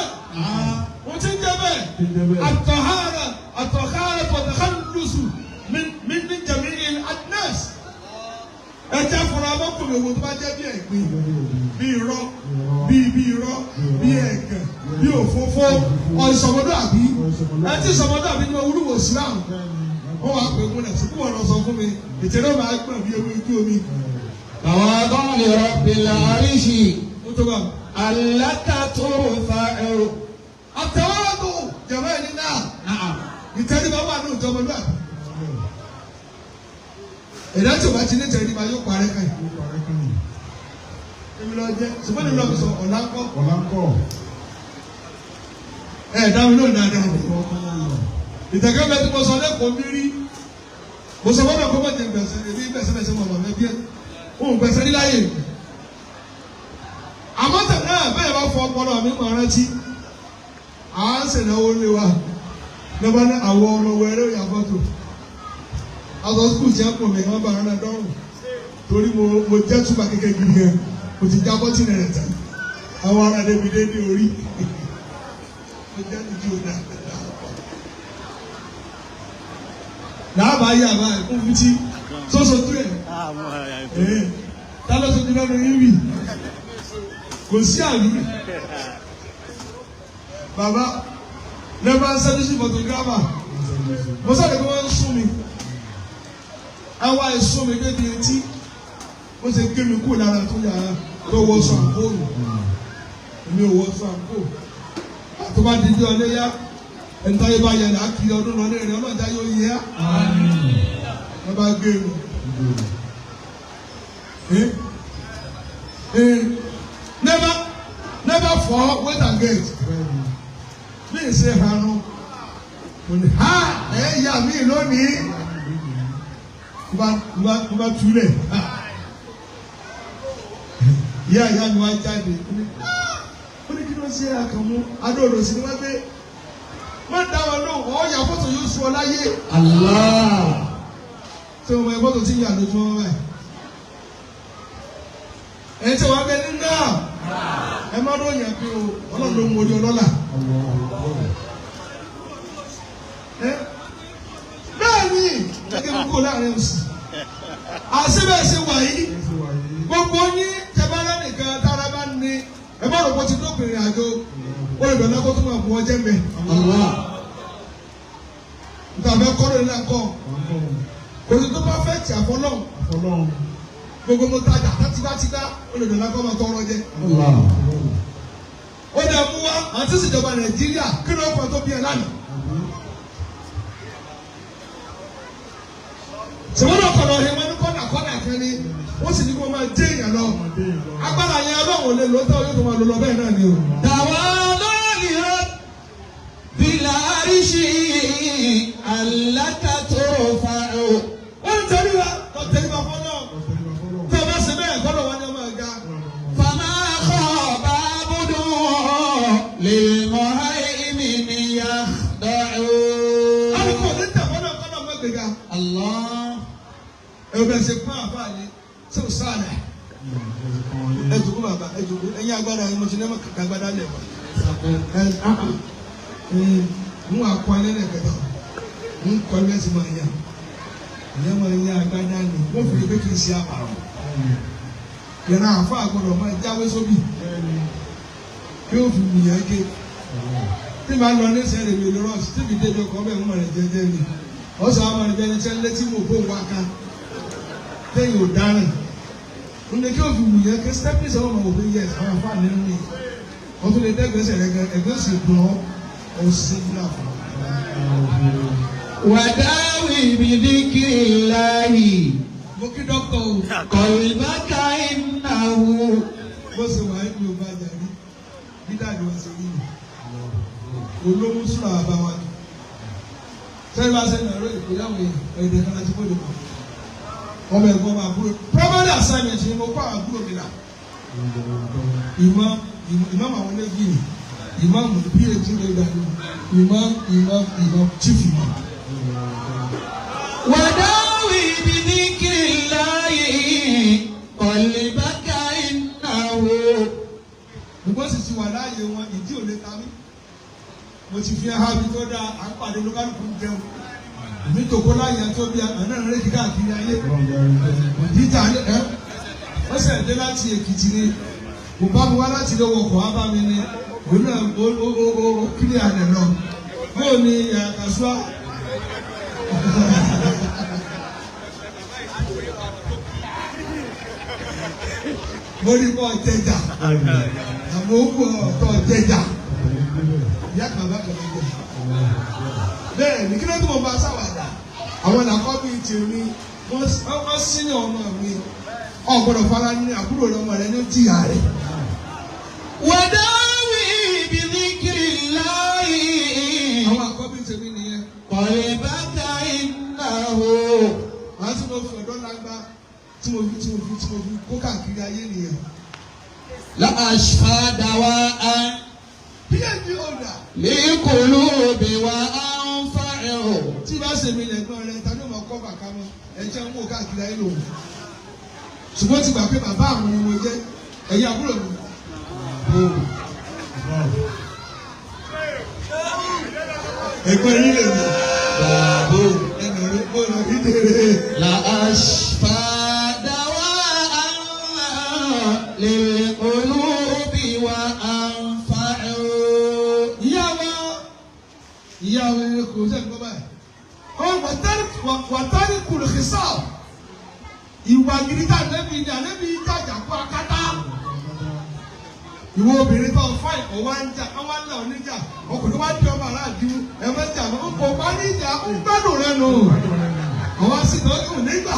mo ti ń jẹ bẹ́ẹ̀. Àtọ̀hárà tọ̀tàkálùsù mi ní jẹ̀mí in adness. Ẹja fúnra ọmọkùnrin owó tó bá jẹ́ bí ẹ̀gbin, bí irọ́, bí irọ́, bí ẹ̀gàn, bí òfófó, ọ̀ìsọ̀mọdún àbí. Ẹ ti sọ̀mọdún àbí ni mo wúlò sílámù. Wọ́n wá pè múlẹ̀ sí kúmọ̀ lọ sọ fún mi. Ètè náà máa gbọ̀n bí ewé ojú omi. Àwọn agbọ́n lè rọ bìlà àríṣì. Ó tó bá. ألك ترفع àtẹwọ́dù jẹ̀mọ́ ẹni náà نعم ìtẹ́ríba wà ní ìjọba náà ẹ̀dá tí o bá ti ní ìtẹ́ríba yóò parẹ́ ká yìí. èmi lọ jẹ ṣùgbọ́n nínú ọ̀gbìn sọ ọ̀la ń kọ́ dáhùn lónìí dáadáa ìtẹ̀kẹ́ bẹ́ẹ̀ tí mo sọ lẹ́kọ̀ọ́ mi rí mo sọ fọ́nà kó mọ̀ jẹ gbẹ̀sẹ̀ èmi gbẹ̀sẹ̀ mọ̀ mọ̀ bí ẹ̀ òun gbẹ̀sẹ̀ níláyè àmọ́ tẹ̀ náà bẹ́ẹ̀ bá fọ ọpọlọ mi mọ̀ rántí à ń sèǹdáwó lé wa lọ́ba ní àwọ̀ ọmọ wẹ̀rẹ̀ òyà fọ́tò àwọn skul tí a pọ̀ mi wọ́n bá ara náà dọ́rùn torí mo jẹ́ túbà kékeré gidi gan mo ti já bọ́tì rẹ̀ tán àwọn ará débi dé ní orí mo jẹ́ tuntun ọ̀dà làbà yà bá ẹ̀kún fúti sọ́sọ́ tó yẹ tálọ́ sọ́jú lọ́dọ̀ yín bì kò sí àlù bàbá lẹ́bà ń sẹ́dí sí photographer mo sáré kí wọ́n ń sún mi àwa ẹ̀sùn mi débi etí mo ṣe gé mi kúrò lára tó yàrá tó wọ sọ àǹkóòrò èmi ò wọ sọ àǹkóòrò àtúbà dídí ọlẹ́yà ẹ̀ńtọ́ yẹn bá yẹ là á kiri ọdún lọ lẹ́rìn ọlọ́jà yóò yẹ á wọ́n bá gbé mi. Never fall wait and get. Mi ṣe hanu ha yà mí lónìí mo bá túlẹ̀ ìyá mi wá jáde ó ní kí ló ṣe àkànmú adóòdò sí ni wọ́n gbé wọ́n dá wọn lóhùn ọ̀ọ́yà fọ́tò yóò sọ láyé. Allah ṣé o mọ ẹgbọ́n tó ti yà lójú wọn báyìí ẹ̀ tí wọ́n bẹ ní náà ẹ má ló yàn pé o ọlọ́run ló mú orí ọlọ́lá. bẹ́ẹ̀ ni gẹ́gẹ́ bí kò láàrin òsì àṣebẹ̀ṣe wàyí gbogbo ní tẹ̀bálẹ́ nìkan tára bá ní ẹ bá rò pé ti dópin ìrìn àjò ó lè dọ̀nà kó tó máa bu ọjẹ́ mẹ́. nígbà bẹ́ẹ̀ kọ́ lórí náà kọ́ kò sí tó bá fẹ́ tì àfọlọ́hùn gbogbo mo tajà tátibátibá ó lè dọ̀nà kó máa tọrọ jẹ. ó dẹ̀ mú wa àti ìṣèjọba Nàìjíríà kí ló kọ́ tó bí ẹ lánàá. sèwọ́n ọ̀kọ̀lọ̀ ọ̀hìn wọn ní kọ́nà kan ní wọ́n sì ní kó máa dé èèyàn lọ. agbára yẹn ọlọ́run lè lóòótọ́ yóò tó máa lò lọ bẹ́ẹ̀ náà ni o. dàwa lórí rẹ bìlà àríṣì alákàtó fàáhù. wọ́n ń tẹ́lẹ̀ wa lọ tẹ́lẹ̀ wa fọ́nà tó o bá ṣe bẹ́ẹ̀ kọ́nà wọn ni wọ́n máa ga. fàmà kọ́ bàbúdù lè mọ àìmì níyà dọ̀ọ́. alùpùpù ní tẹ̀fọ́nà kọ́nà mẹ́gbẹ̀gà. Allah. ẹ bẹ ṣe fún àbáyé ṣé o sáàlà ẹ jùkú bàbá ẹ jùkú ẹ̀yin agbára yìí mo ti ní ẹmọ kàkà agbára lẹ wá mú akọ alẹ́ lẹ kẹta mú kọ ẹgbẹ́ sì máa yá ìyẹn máa yá agbára ni wọ́n fi lè kí n ṣe àpàrọ̀ yẹn àfọ àgbọ̀dọ̀ máa jáwé sóbì yóò fi wùyàn ké tí màá lọ ní sẹ́yìn mi lọ́rọ̀ tí mi débi ọkọ̀ ọbẹ̀ ń mọ̀ rẹ̀ jẹ́jẹ́ mi ọ̀sán àwọn ọmọ rẹ̀ bẹ́ẹ̀ ní sẹ́yìn létí mo bó wá ká lẹ́yìn ọ̀daràn ní kí òfin wù yẹn kí stepping sọ wọn òfin yẹ àwọn afáàní ní wọn tún lè dẹ́gbẹ́sẹ̀ rẹ gan ẹgbẹ́ sì dùn ọ́ ó sì gbà fún un. wàdáwì bìdíkìrì láàyè. mo kí dókítà o. kọ̀lìbákà ìnáwó. bó ṣe wà ní Yorùbá jàrí dídá ni wọ́n ṣe rí mi olóhùn sùrà àbáwá ni sẹ́yìn bá sẹ́yìn àárọ̀ ìgbéyàwó yẹn ẹ̀ẹ́dẹ̀ kan láti bọ́dọ̀ kan ọmọ ẹ̀gbọ́n máa búrò primary assignment ni mo kọ́ àwọn àbúrò mi là ìmọ̀ àwọn ẹlẹ́gbìn ìmọ̀ àwọn phd lẹ́gbàá ìmọ̀ chief ìmọ̀. wàdáwì bìdíkìrì láàyè kọ̀lìbákà ìnáwó. gbogbo sì ti wà láàyè wọn ìdí ò lè ta mí mo ti fi ẹ̀ha mi tó dáa à ń pàdé lókàlùkù ń jẹun mi tó kó láyé tó bí àná rẹ kíkà kiri ayé òdìjà ẹ wọ́n sì dé láti Èkìtì ni kò bá mi wá láti lọ́wọ́ ọkọ̀ wá bá mi ni òun náà ó kílẹ̀ àná lọ bóò ni àkàṣúà. mo ní kọ́ jẹjà àmọ́ ó kọ́ ọ̀tọ̀ jẹjà ìyá kan bá kàn jẹ bẹ́ẹ̀ ní kí ló tó mo bá sáwàdà àwọn làkọ́ bíi tèmi wọ́n sí ní ọmọ mi ọ̀gbọ́dọ̀ fara ní àbúrò ọmọ rẹ ní jìyà rẹ̀. wàdáwì bìdíkìrì láàyè. àwọn àkọ́bí tèmi nìyẹn. kọ̀lẹ́ bá ta iná o. àwọn tí mo fi ọ̀dọ́ lágbá tí mo fi kó káàkiri ayé nìyẹn. láàṣfàdà wa á. phd holder. lẹ́kọ̀ọ́ òbí wa á ń fa ẹ̀rọ. tí bá ṣe mi lẹ́gbọ́n rẹ tani mo kọ́ bàkà mọ́ ẹ̀jẹ̀ ń wò káàkiri ayé lòun. ṣùgbọ́n ti gbà pé bàbá àwọn ni mo jẹ́ ẹ̀yin àbúrò mi. ẹ̀gbọ́n yín lè mọ̀. bàbá ẹnì rẹ̀ kó lọ ìdèrè. láàṣfàdà wa á lẹ́kọ̀ọ́ òbí wa á ń fa ẹ̀rọ. ìyá wa kò sẹ́ni kọ́ báyìí. wàtárí kùlù kìsà ìwà gírígà lẹ́bi ní àlẹ́bi jàjà kó akátá. ìwọ obìnrin tó ń fa ìkọ̀ wá ń jà káwá ń là ọ níjà ọkùnrin wá di ọmọ aláàdú ẹ má jà ó kò pa níjà ó gbádùn rẹ nù. àwọn asìtọ́jú nígbà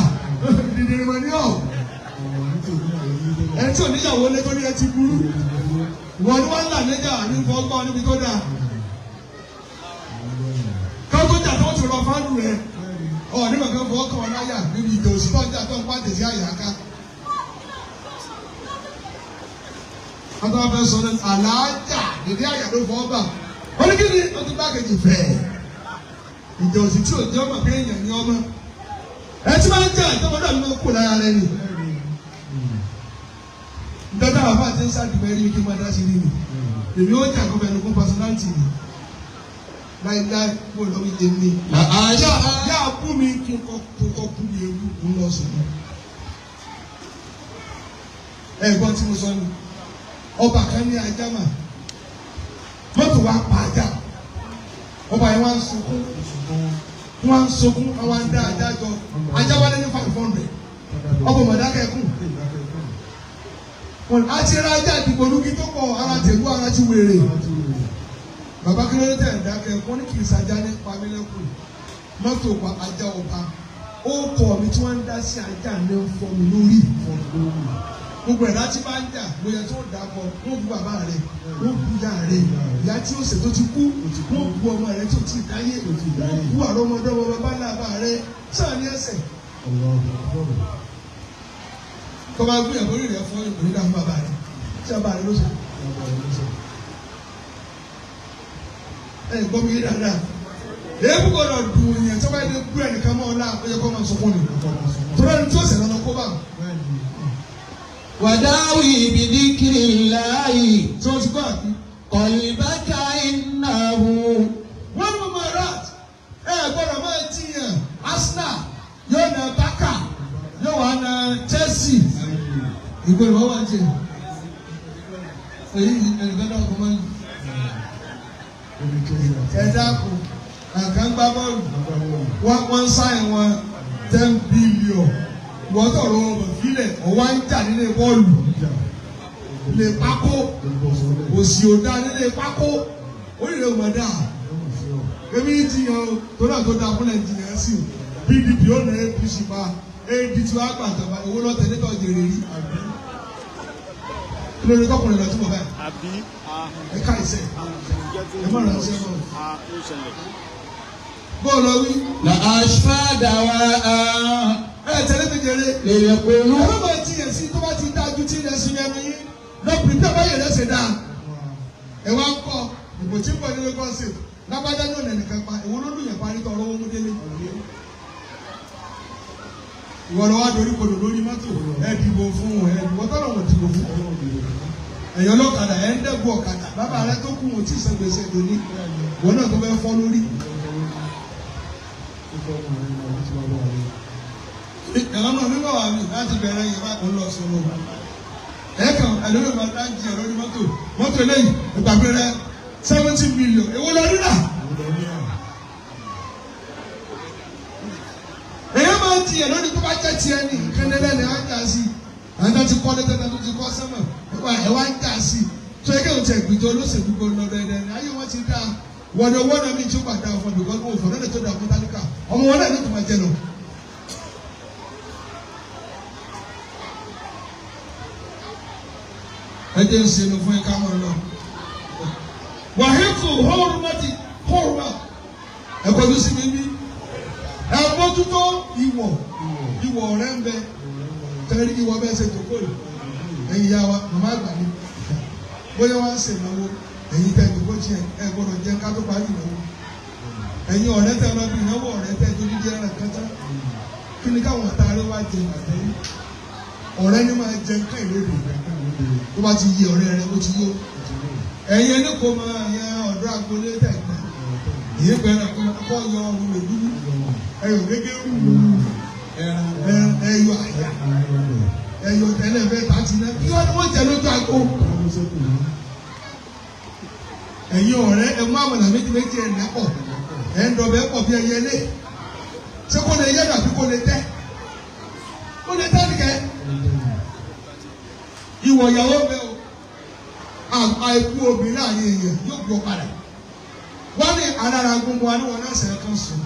dìdìrín mọ́ ní ọ̀. ẹ tí ò níyàwó lé torí ẹ ti burú. ìwọ ni wọ́n ń là níjà ní fọ́gbọ́n níbi tó dáa. káwọn jà tó ti rọ fáánù rẹ ọ̀ nígbà kan fọwọ́ kàn wọ́n láyà níbi ìjọ òsì tó ń jà tó ń pàdé sí àyà ká. Adá fẹ́ sọ ní àlàájá dèdè àyà ló fọ́ bà. Wọ́n ní kí ni wọ́n ti bá kejì fẹ́. Ìjọ òsì tí ò jẹ́ ọmọ pé èèyàn ní ọmọ. Ẹ tí máa ń jà ìtọ́mọdé àmì máa kú lára rẹ ni. Dọ́dá àbá àti sádìmọ̀ ẹ̀rí kí n máa dá sí rí mi. Èmi ó jà kó fẹ́ẹ́ lókun personality mi. Láíláí mo lọ wí èmi. Yá bú mi kí n kọ́ bú mi ewu ń lọ sùn. Ẹ̀gbọ́n tí mo sọ ni ọba kan ní ajá mà mọ́tò wa pa ajá ọba yẹn wá ń sunkún wá ń dá ajá jọ ajá wálé ní 500 ọba mọ̀dákẹ́ ẹ̀kún àti ra ajá ìdìbò lógi tó pọ̀ ara tèlú ara ti wèrè bàbá kí ló dé tẹ̀ dákẹ́ wọ́n ní kì í sajá ní pamílẹ́kùn mọ́tò pa ajá ọba ó kọ̀ mi tí wọ́n ń dá sí ajá ní fọ́ mi lórí gbogbo ẹ̀dá tí bá ń jà bóyá tó dàpọ̀ wọ́n bu bàbá rẹ̀ wọ́n bu ìyá rẹ̀ ìyá tí ó ṣe tó ti kú wọ́n bu ọmọ rẹ̀ tó ti dáyé wọ́n bu àrọ́mọdọ́mọ bàbá làbá rẹ̀ sáà ní ẹsẹ̀. tọ́ba gbìyànjú orí rẹ̀ fún ìpínlẹ̀ náà fún bàbá rẹ̀ tí bàbá rẹ̀ ló ṣe. ẹ gbọ́ mi dáadáa èébú gbọ́dọ̀ dùn yẹn tí wọ́n bá yẹ kú ẹnìkan mọ́ ọ náà ó yẹ kó máa sọkún ni tọ́lá ní tí ó ṣẹlẹ̀ lọ kó bá wàdáwì bìdíkìrì láàyè. tí wọ́n ti gbọ́ àbí. kọ̀lìbákà ìnáwó. wọ́n mú mọ́ rat gbọ́dọ̀ máa jiyàn Arsenal yóò na Barca yóò wá na Chelsea ìgbọ́dọ̀ wọ́n wá jẹ èyí ẹnìkan náà kò máa ń ẹ̀dá kù àkàn gbá bọ́ọ̀lù wọ́n sáyẹn wọn 10 billion wọ́n tọ̀rọ̀ ọmọ ìfilẹ̀ ọ̀wá ń jà nílé bọ́ọ̀lù lè pákó òsì òdá nílé pákó oríire ọmọdé à èmi ti yan tó náà tó da fún nàìjíríà sí PDP ó nà APC pa AD tí wàá gbà jọba owó lọ́tẹ̀ nítorí ọ̀jẹ̀rẹ̀ rí kí ló ní kọ́kùnrin lọ tí mo báyìí ẹ ká ìṣe ẹ má ràn ṣe mọ́ bọ́ọ̀lù ọ̀wí. na aṣfàdà wa á. Tẹ̀lé mi jẹrẹ. lèyẹ pẹ̀lú. Ẹ̀rọ máa ti yẹ̀ sí tó bá ti dájú tí ilẹ̀ sí ẹnu yín. Lọ pìrìpì àbáyé rẹ̀ ṣe dáa. Ẹ wá ń kọ́ ìbò tí ń bọ̀ nílé kọ́sì. Lágbájá ní ọ̀nà nìkan pa ìwọ ló lùyàn parí tọrọ owó mú délé. Ìwọ lọ wá dorí kodò lórí mọ́tò. Ẹ dìbò fún ẹ dìbò tọ́lọ̀ wọ̀ dìbò fún. Ẹ̀yọ́ lọ́kadà ẹ̀ ń dẹ́gbọ́ ọ̀kadà. Bàbá rẹ tó kú wọn tí ìsẹ̀gbèsè lóní. Ìwọ náà tó fẹ́ fọ́ lórí. Ẹ̀rọ náà mímọ́ wà mí láti bẹ̀rẹ̀ yẹn máa kó lọ sọ̀rọ̀. Ẹ̀ẹ̀kan ẹ̀lọ́rọ̀ máa dá jẹ́ lórí mọ́tò eléyìí ìgbàgbé rẹ̀ 70 million èwo lọ rí náà. Èyí máa ń tiyẹ̀ lórí tó bá jẹ́ tiẹ̀ ní kẹ́ndẹ́lẹ́ ni á jà sí. àti àti kọ́ lẹ́tẹ̀ẹ́ tó ti kọ́ sẹ́mọ̀ ẹ wá ń dà sí i tó yẹ kéwọn tẹ gbìjọ olóṣèlú gbogbo lọ́dọ̀ ẹ̀dẹ̀ ni ayé wọn ti dá wọ́n wọ́n mi tí ó gbà dá ọmọ bìkọ́ ní òfò lọ́dẹ̀ tó dà fún tálíkà ọmọ wọn náà ní tó máa jẹ lọ. ẹ jẹ́ ń sinú fún ẹ̀ka wọn lọ. wàhífù hórùmọ́tì hórùmọ́ ẹ̀kọ́ tó sì mí bí ẹ mójútó ìwọ̀ ọ̀rẹ́ ń bẹ tẹ́lẹ̀ ìwọ̀ bẹ́ẹ̀ ṣe tó kórè ẹ̀yin ya wa màmá àgbà ni bóyá wọ́n ń ṣe ìnáwó ẹ̀yin tẹ́ ìdókò tiẹ̀ ẹ gbọ́dọ̀ jẹ́ ká tó parí ìnáwó ẹ̀yin ọ̀rẹ́ tẹ́ ọlọ́bí ìnáwó ọ̀rẹ́ tẹ́ tó dídí ẹ̀rọ kẹta kí ni káwọn àtàrí wá jẹ àtẹ́yìn ọ̀rẹ́ ni máa jẹ ká ìlédè tó bá ti yí ọ̀rẹ́ rẹ bó ti yó ẹ̀yin ẹni kò máa yan ọ̀dọ́ agbolé tẹ̀ gbà ìyẹn pẹ̀lú kọ́ yọ ọrùn rẹ̀ dúdú ẹ̀yọ̀ gẹ́gẹ́ rú ẹ̀yọ̀ àyà ẹ̀yọ̀ tẹ́lẹ̀ bẹ́ẹ̀ bá ti ná kí wọ́n jẹ lójú àgbo. ẹ̀yin ọ̀rẹ́ ẹ̀ mú àmàlà méjì ẹ̀ nẹ́pọ̀ ẹ̀ ń dọ̀bẹ̀ pọ̀ bí ẹyẹ lé ṣé kò lè yẹ dàbí kò lè tẹ́ nìkẹ́ ìwọ̀ ìyàwó bẹ́ẹ̀ o àìkú obìnrin àyè èèyàn yóò gbọ́ padà wọ́n ní alára gbogbo wa ní wọn náà ṣẹ̀ẹ̀kan sùn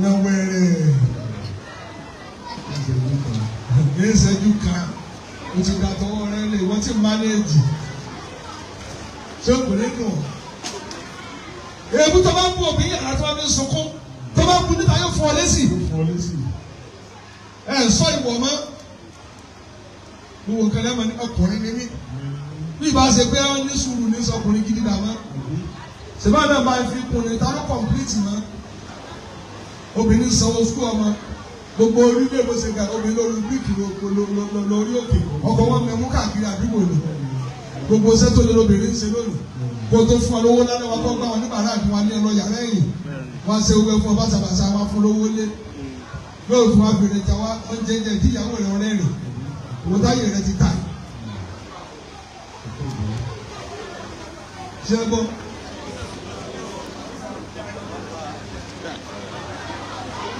náà wẹ́rẹ́ ní ìṣẹ́jú kan o ti gbà tọwọ́ rẹ lé wọ́n ti mánéèjì ṣé kò ní dùn èébú tó bá bú òbí yàrá tó bá fi sunkún tó bá bú níta yóò fún ọ lésì sọ ìwọ mọ́ gbogbo nǹkan lẹ́mọ̀ ní ọkùnrin ní mí bí ìbá ṣe pé wọ́n ní sùúrù ní sọkùnrin gidi dà mọ́ ṣèbá náà bá fi kùnrin ta ló kọ̀m̀plìtì mọ́ obìnrin sanwó sukú ọmọ gbogbo orílẹ̀ èdè ṣe ga obìnrin lórí bíríkì lórí òkè ọkọ̀ wọn mẹ́mú káàkiri àdúgbò ni gbogbo sẹ́tò lé lóbìnrin ń ṣe lónìí kó tó fún ọ lówó lálẹ́ wọn kọ́ gbá wọn nígbàrá àti wọn ní ẹ̀rọ yàrá ẹ̀yìn wọn ṣe owó fún ọ bàṣàbàṣà wọn fún lówó lé lóòótọ́ wọn bèrè jà wá oúnjẹ jẹ ìdíyàwó rẹ rẹ́rìn òun táyé rẹ ti tà ṣé gbọ́.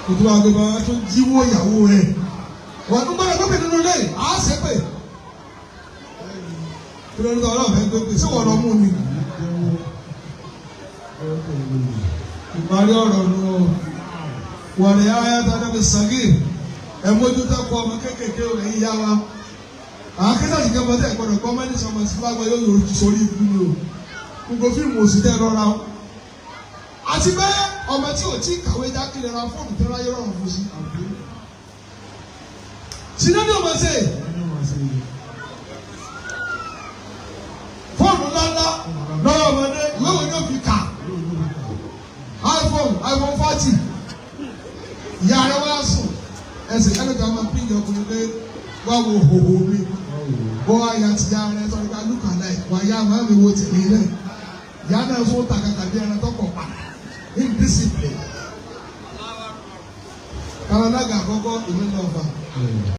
Kutu wa gbé bàbá tó jíwó ìyàwó rẹ̀ wọ́n tún gbọ́dọ̀ gbé nínú ilé à á ṣe pé kí ló ń tọ́ ọlọ́ọ̀fẹ́ gbé pé ṣé wọ́n lọ mú ni. ìparí ọ̀rọ̀ nù ọ́ wọ́n lè yára yàtọ̀ ẹ̀dẹ́gbẹ̀ sàgé ẹ̀ mójútó kọ́ ọmọ kéékèèké rẹ̀ yíyá wa àwọn akẹ́kọ̀ọ́ ìjọba bọ́tẹ́ ìgbọ́dọ̀ gbọ́ mẹ́rin sọmọ sí wàgbọ́ yóò yòó sórí ikú ni o gbogbo fíìmù òsì tẹ́ lọ́ra o àti bẹ́ẹ̀ ọmọ tí ò tí kàwé jákèjì ra fóònù tó ráyé rọrùn fún sí. sinú ni o máa ṣe fóònù ńláńlá lọ́wọ́ ọmọdé ìwé wo ni o fi kà iPhone 40 ìyá rẹ wá sùn ẹsẹ̀ ẹlẹ́gbẹ̀ẹ́ máa pín ìyá ọkùnrin pé wá wo hòhò mi bọ́ àyà ti yá rẹ sọ̀rọ̀ ká look alike wà yá máa mi wo tèmi rẹ̀ ìyá náà fún tàkàtà bí ẹran tọkọ̀ pa indiscipline. Kàwọn alága àkọ́kọ́ ìlú náà fà.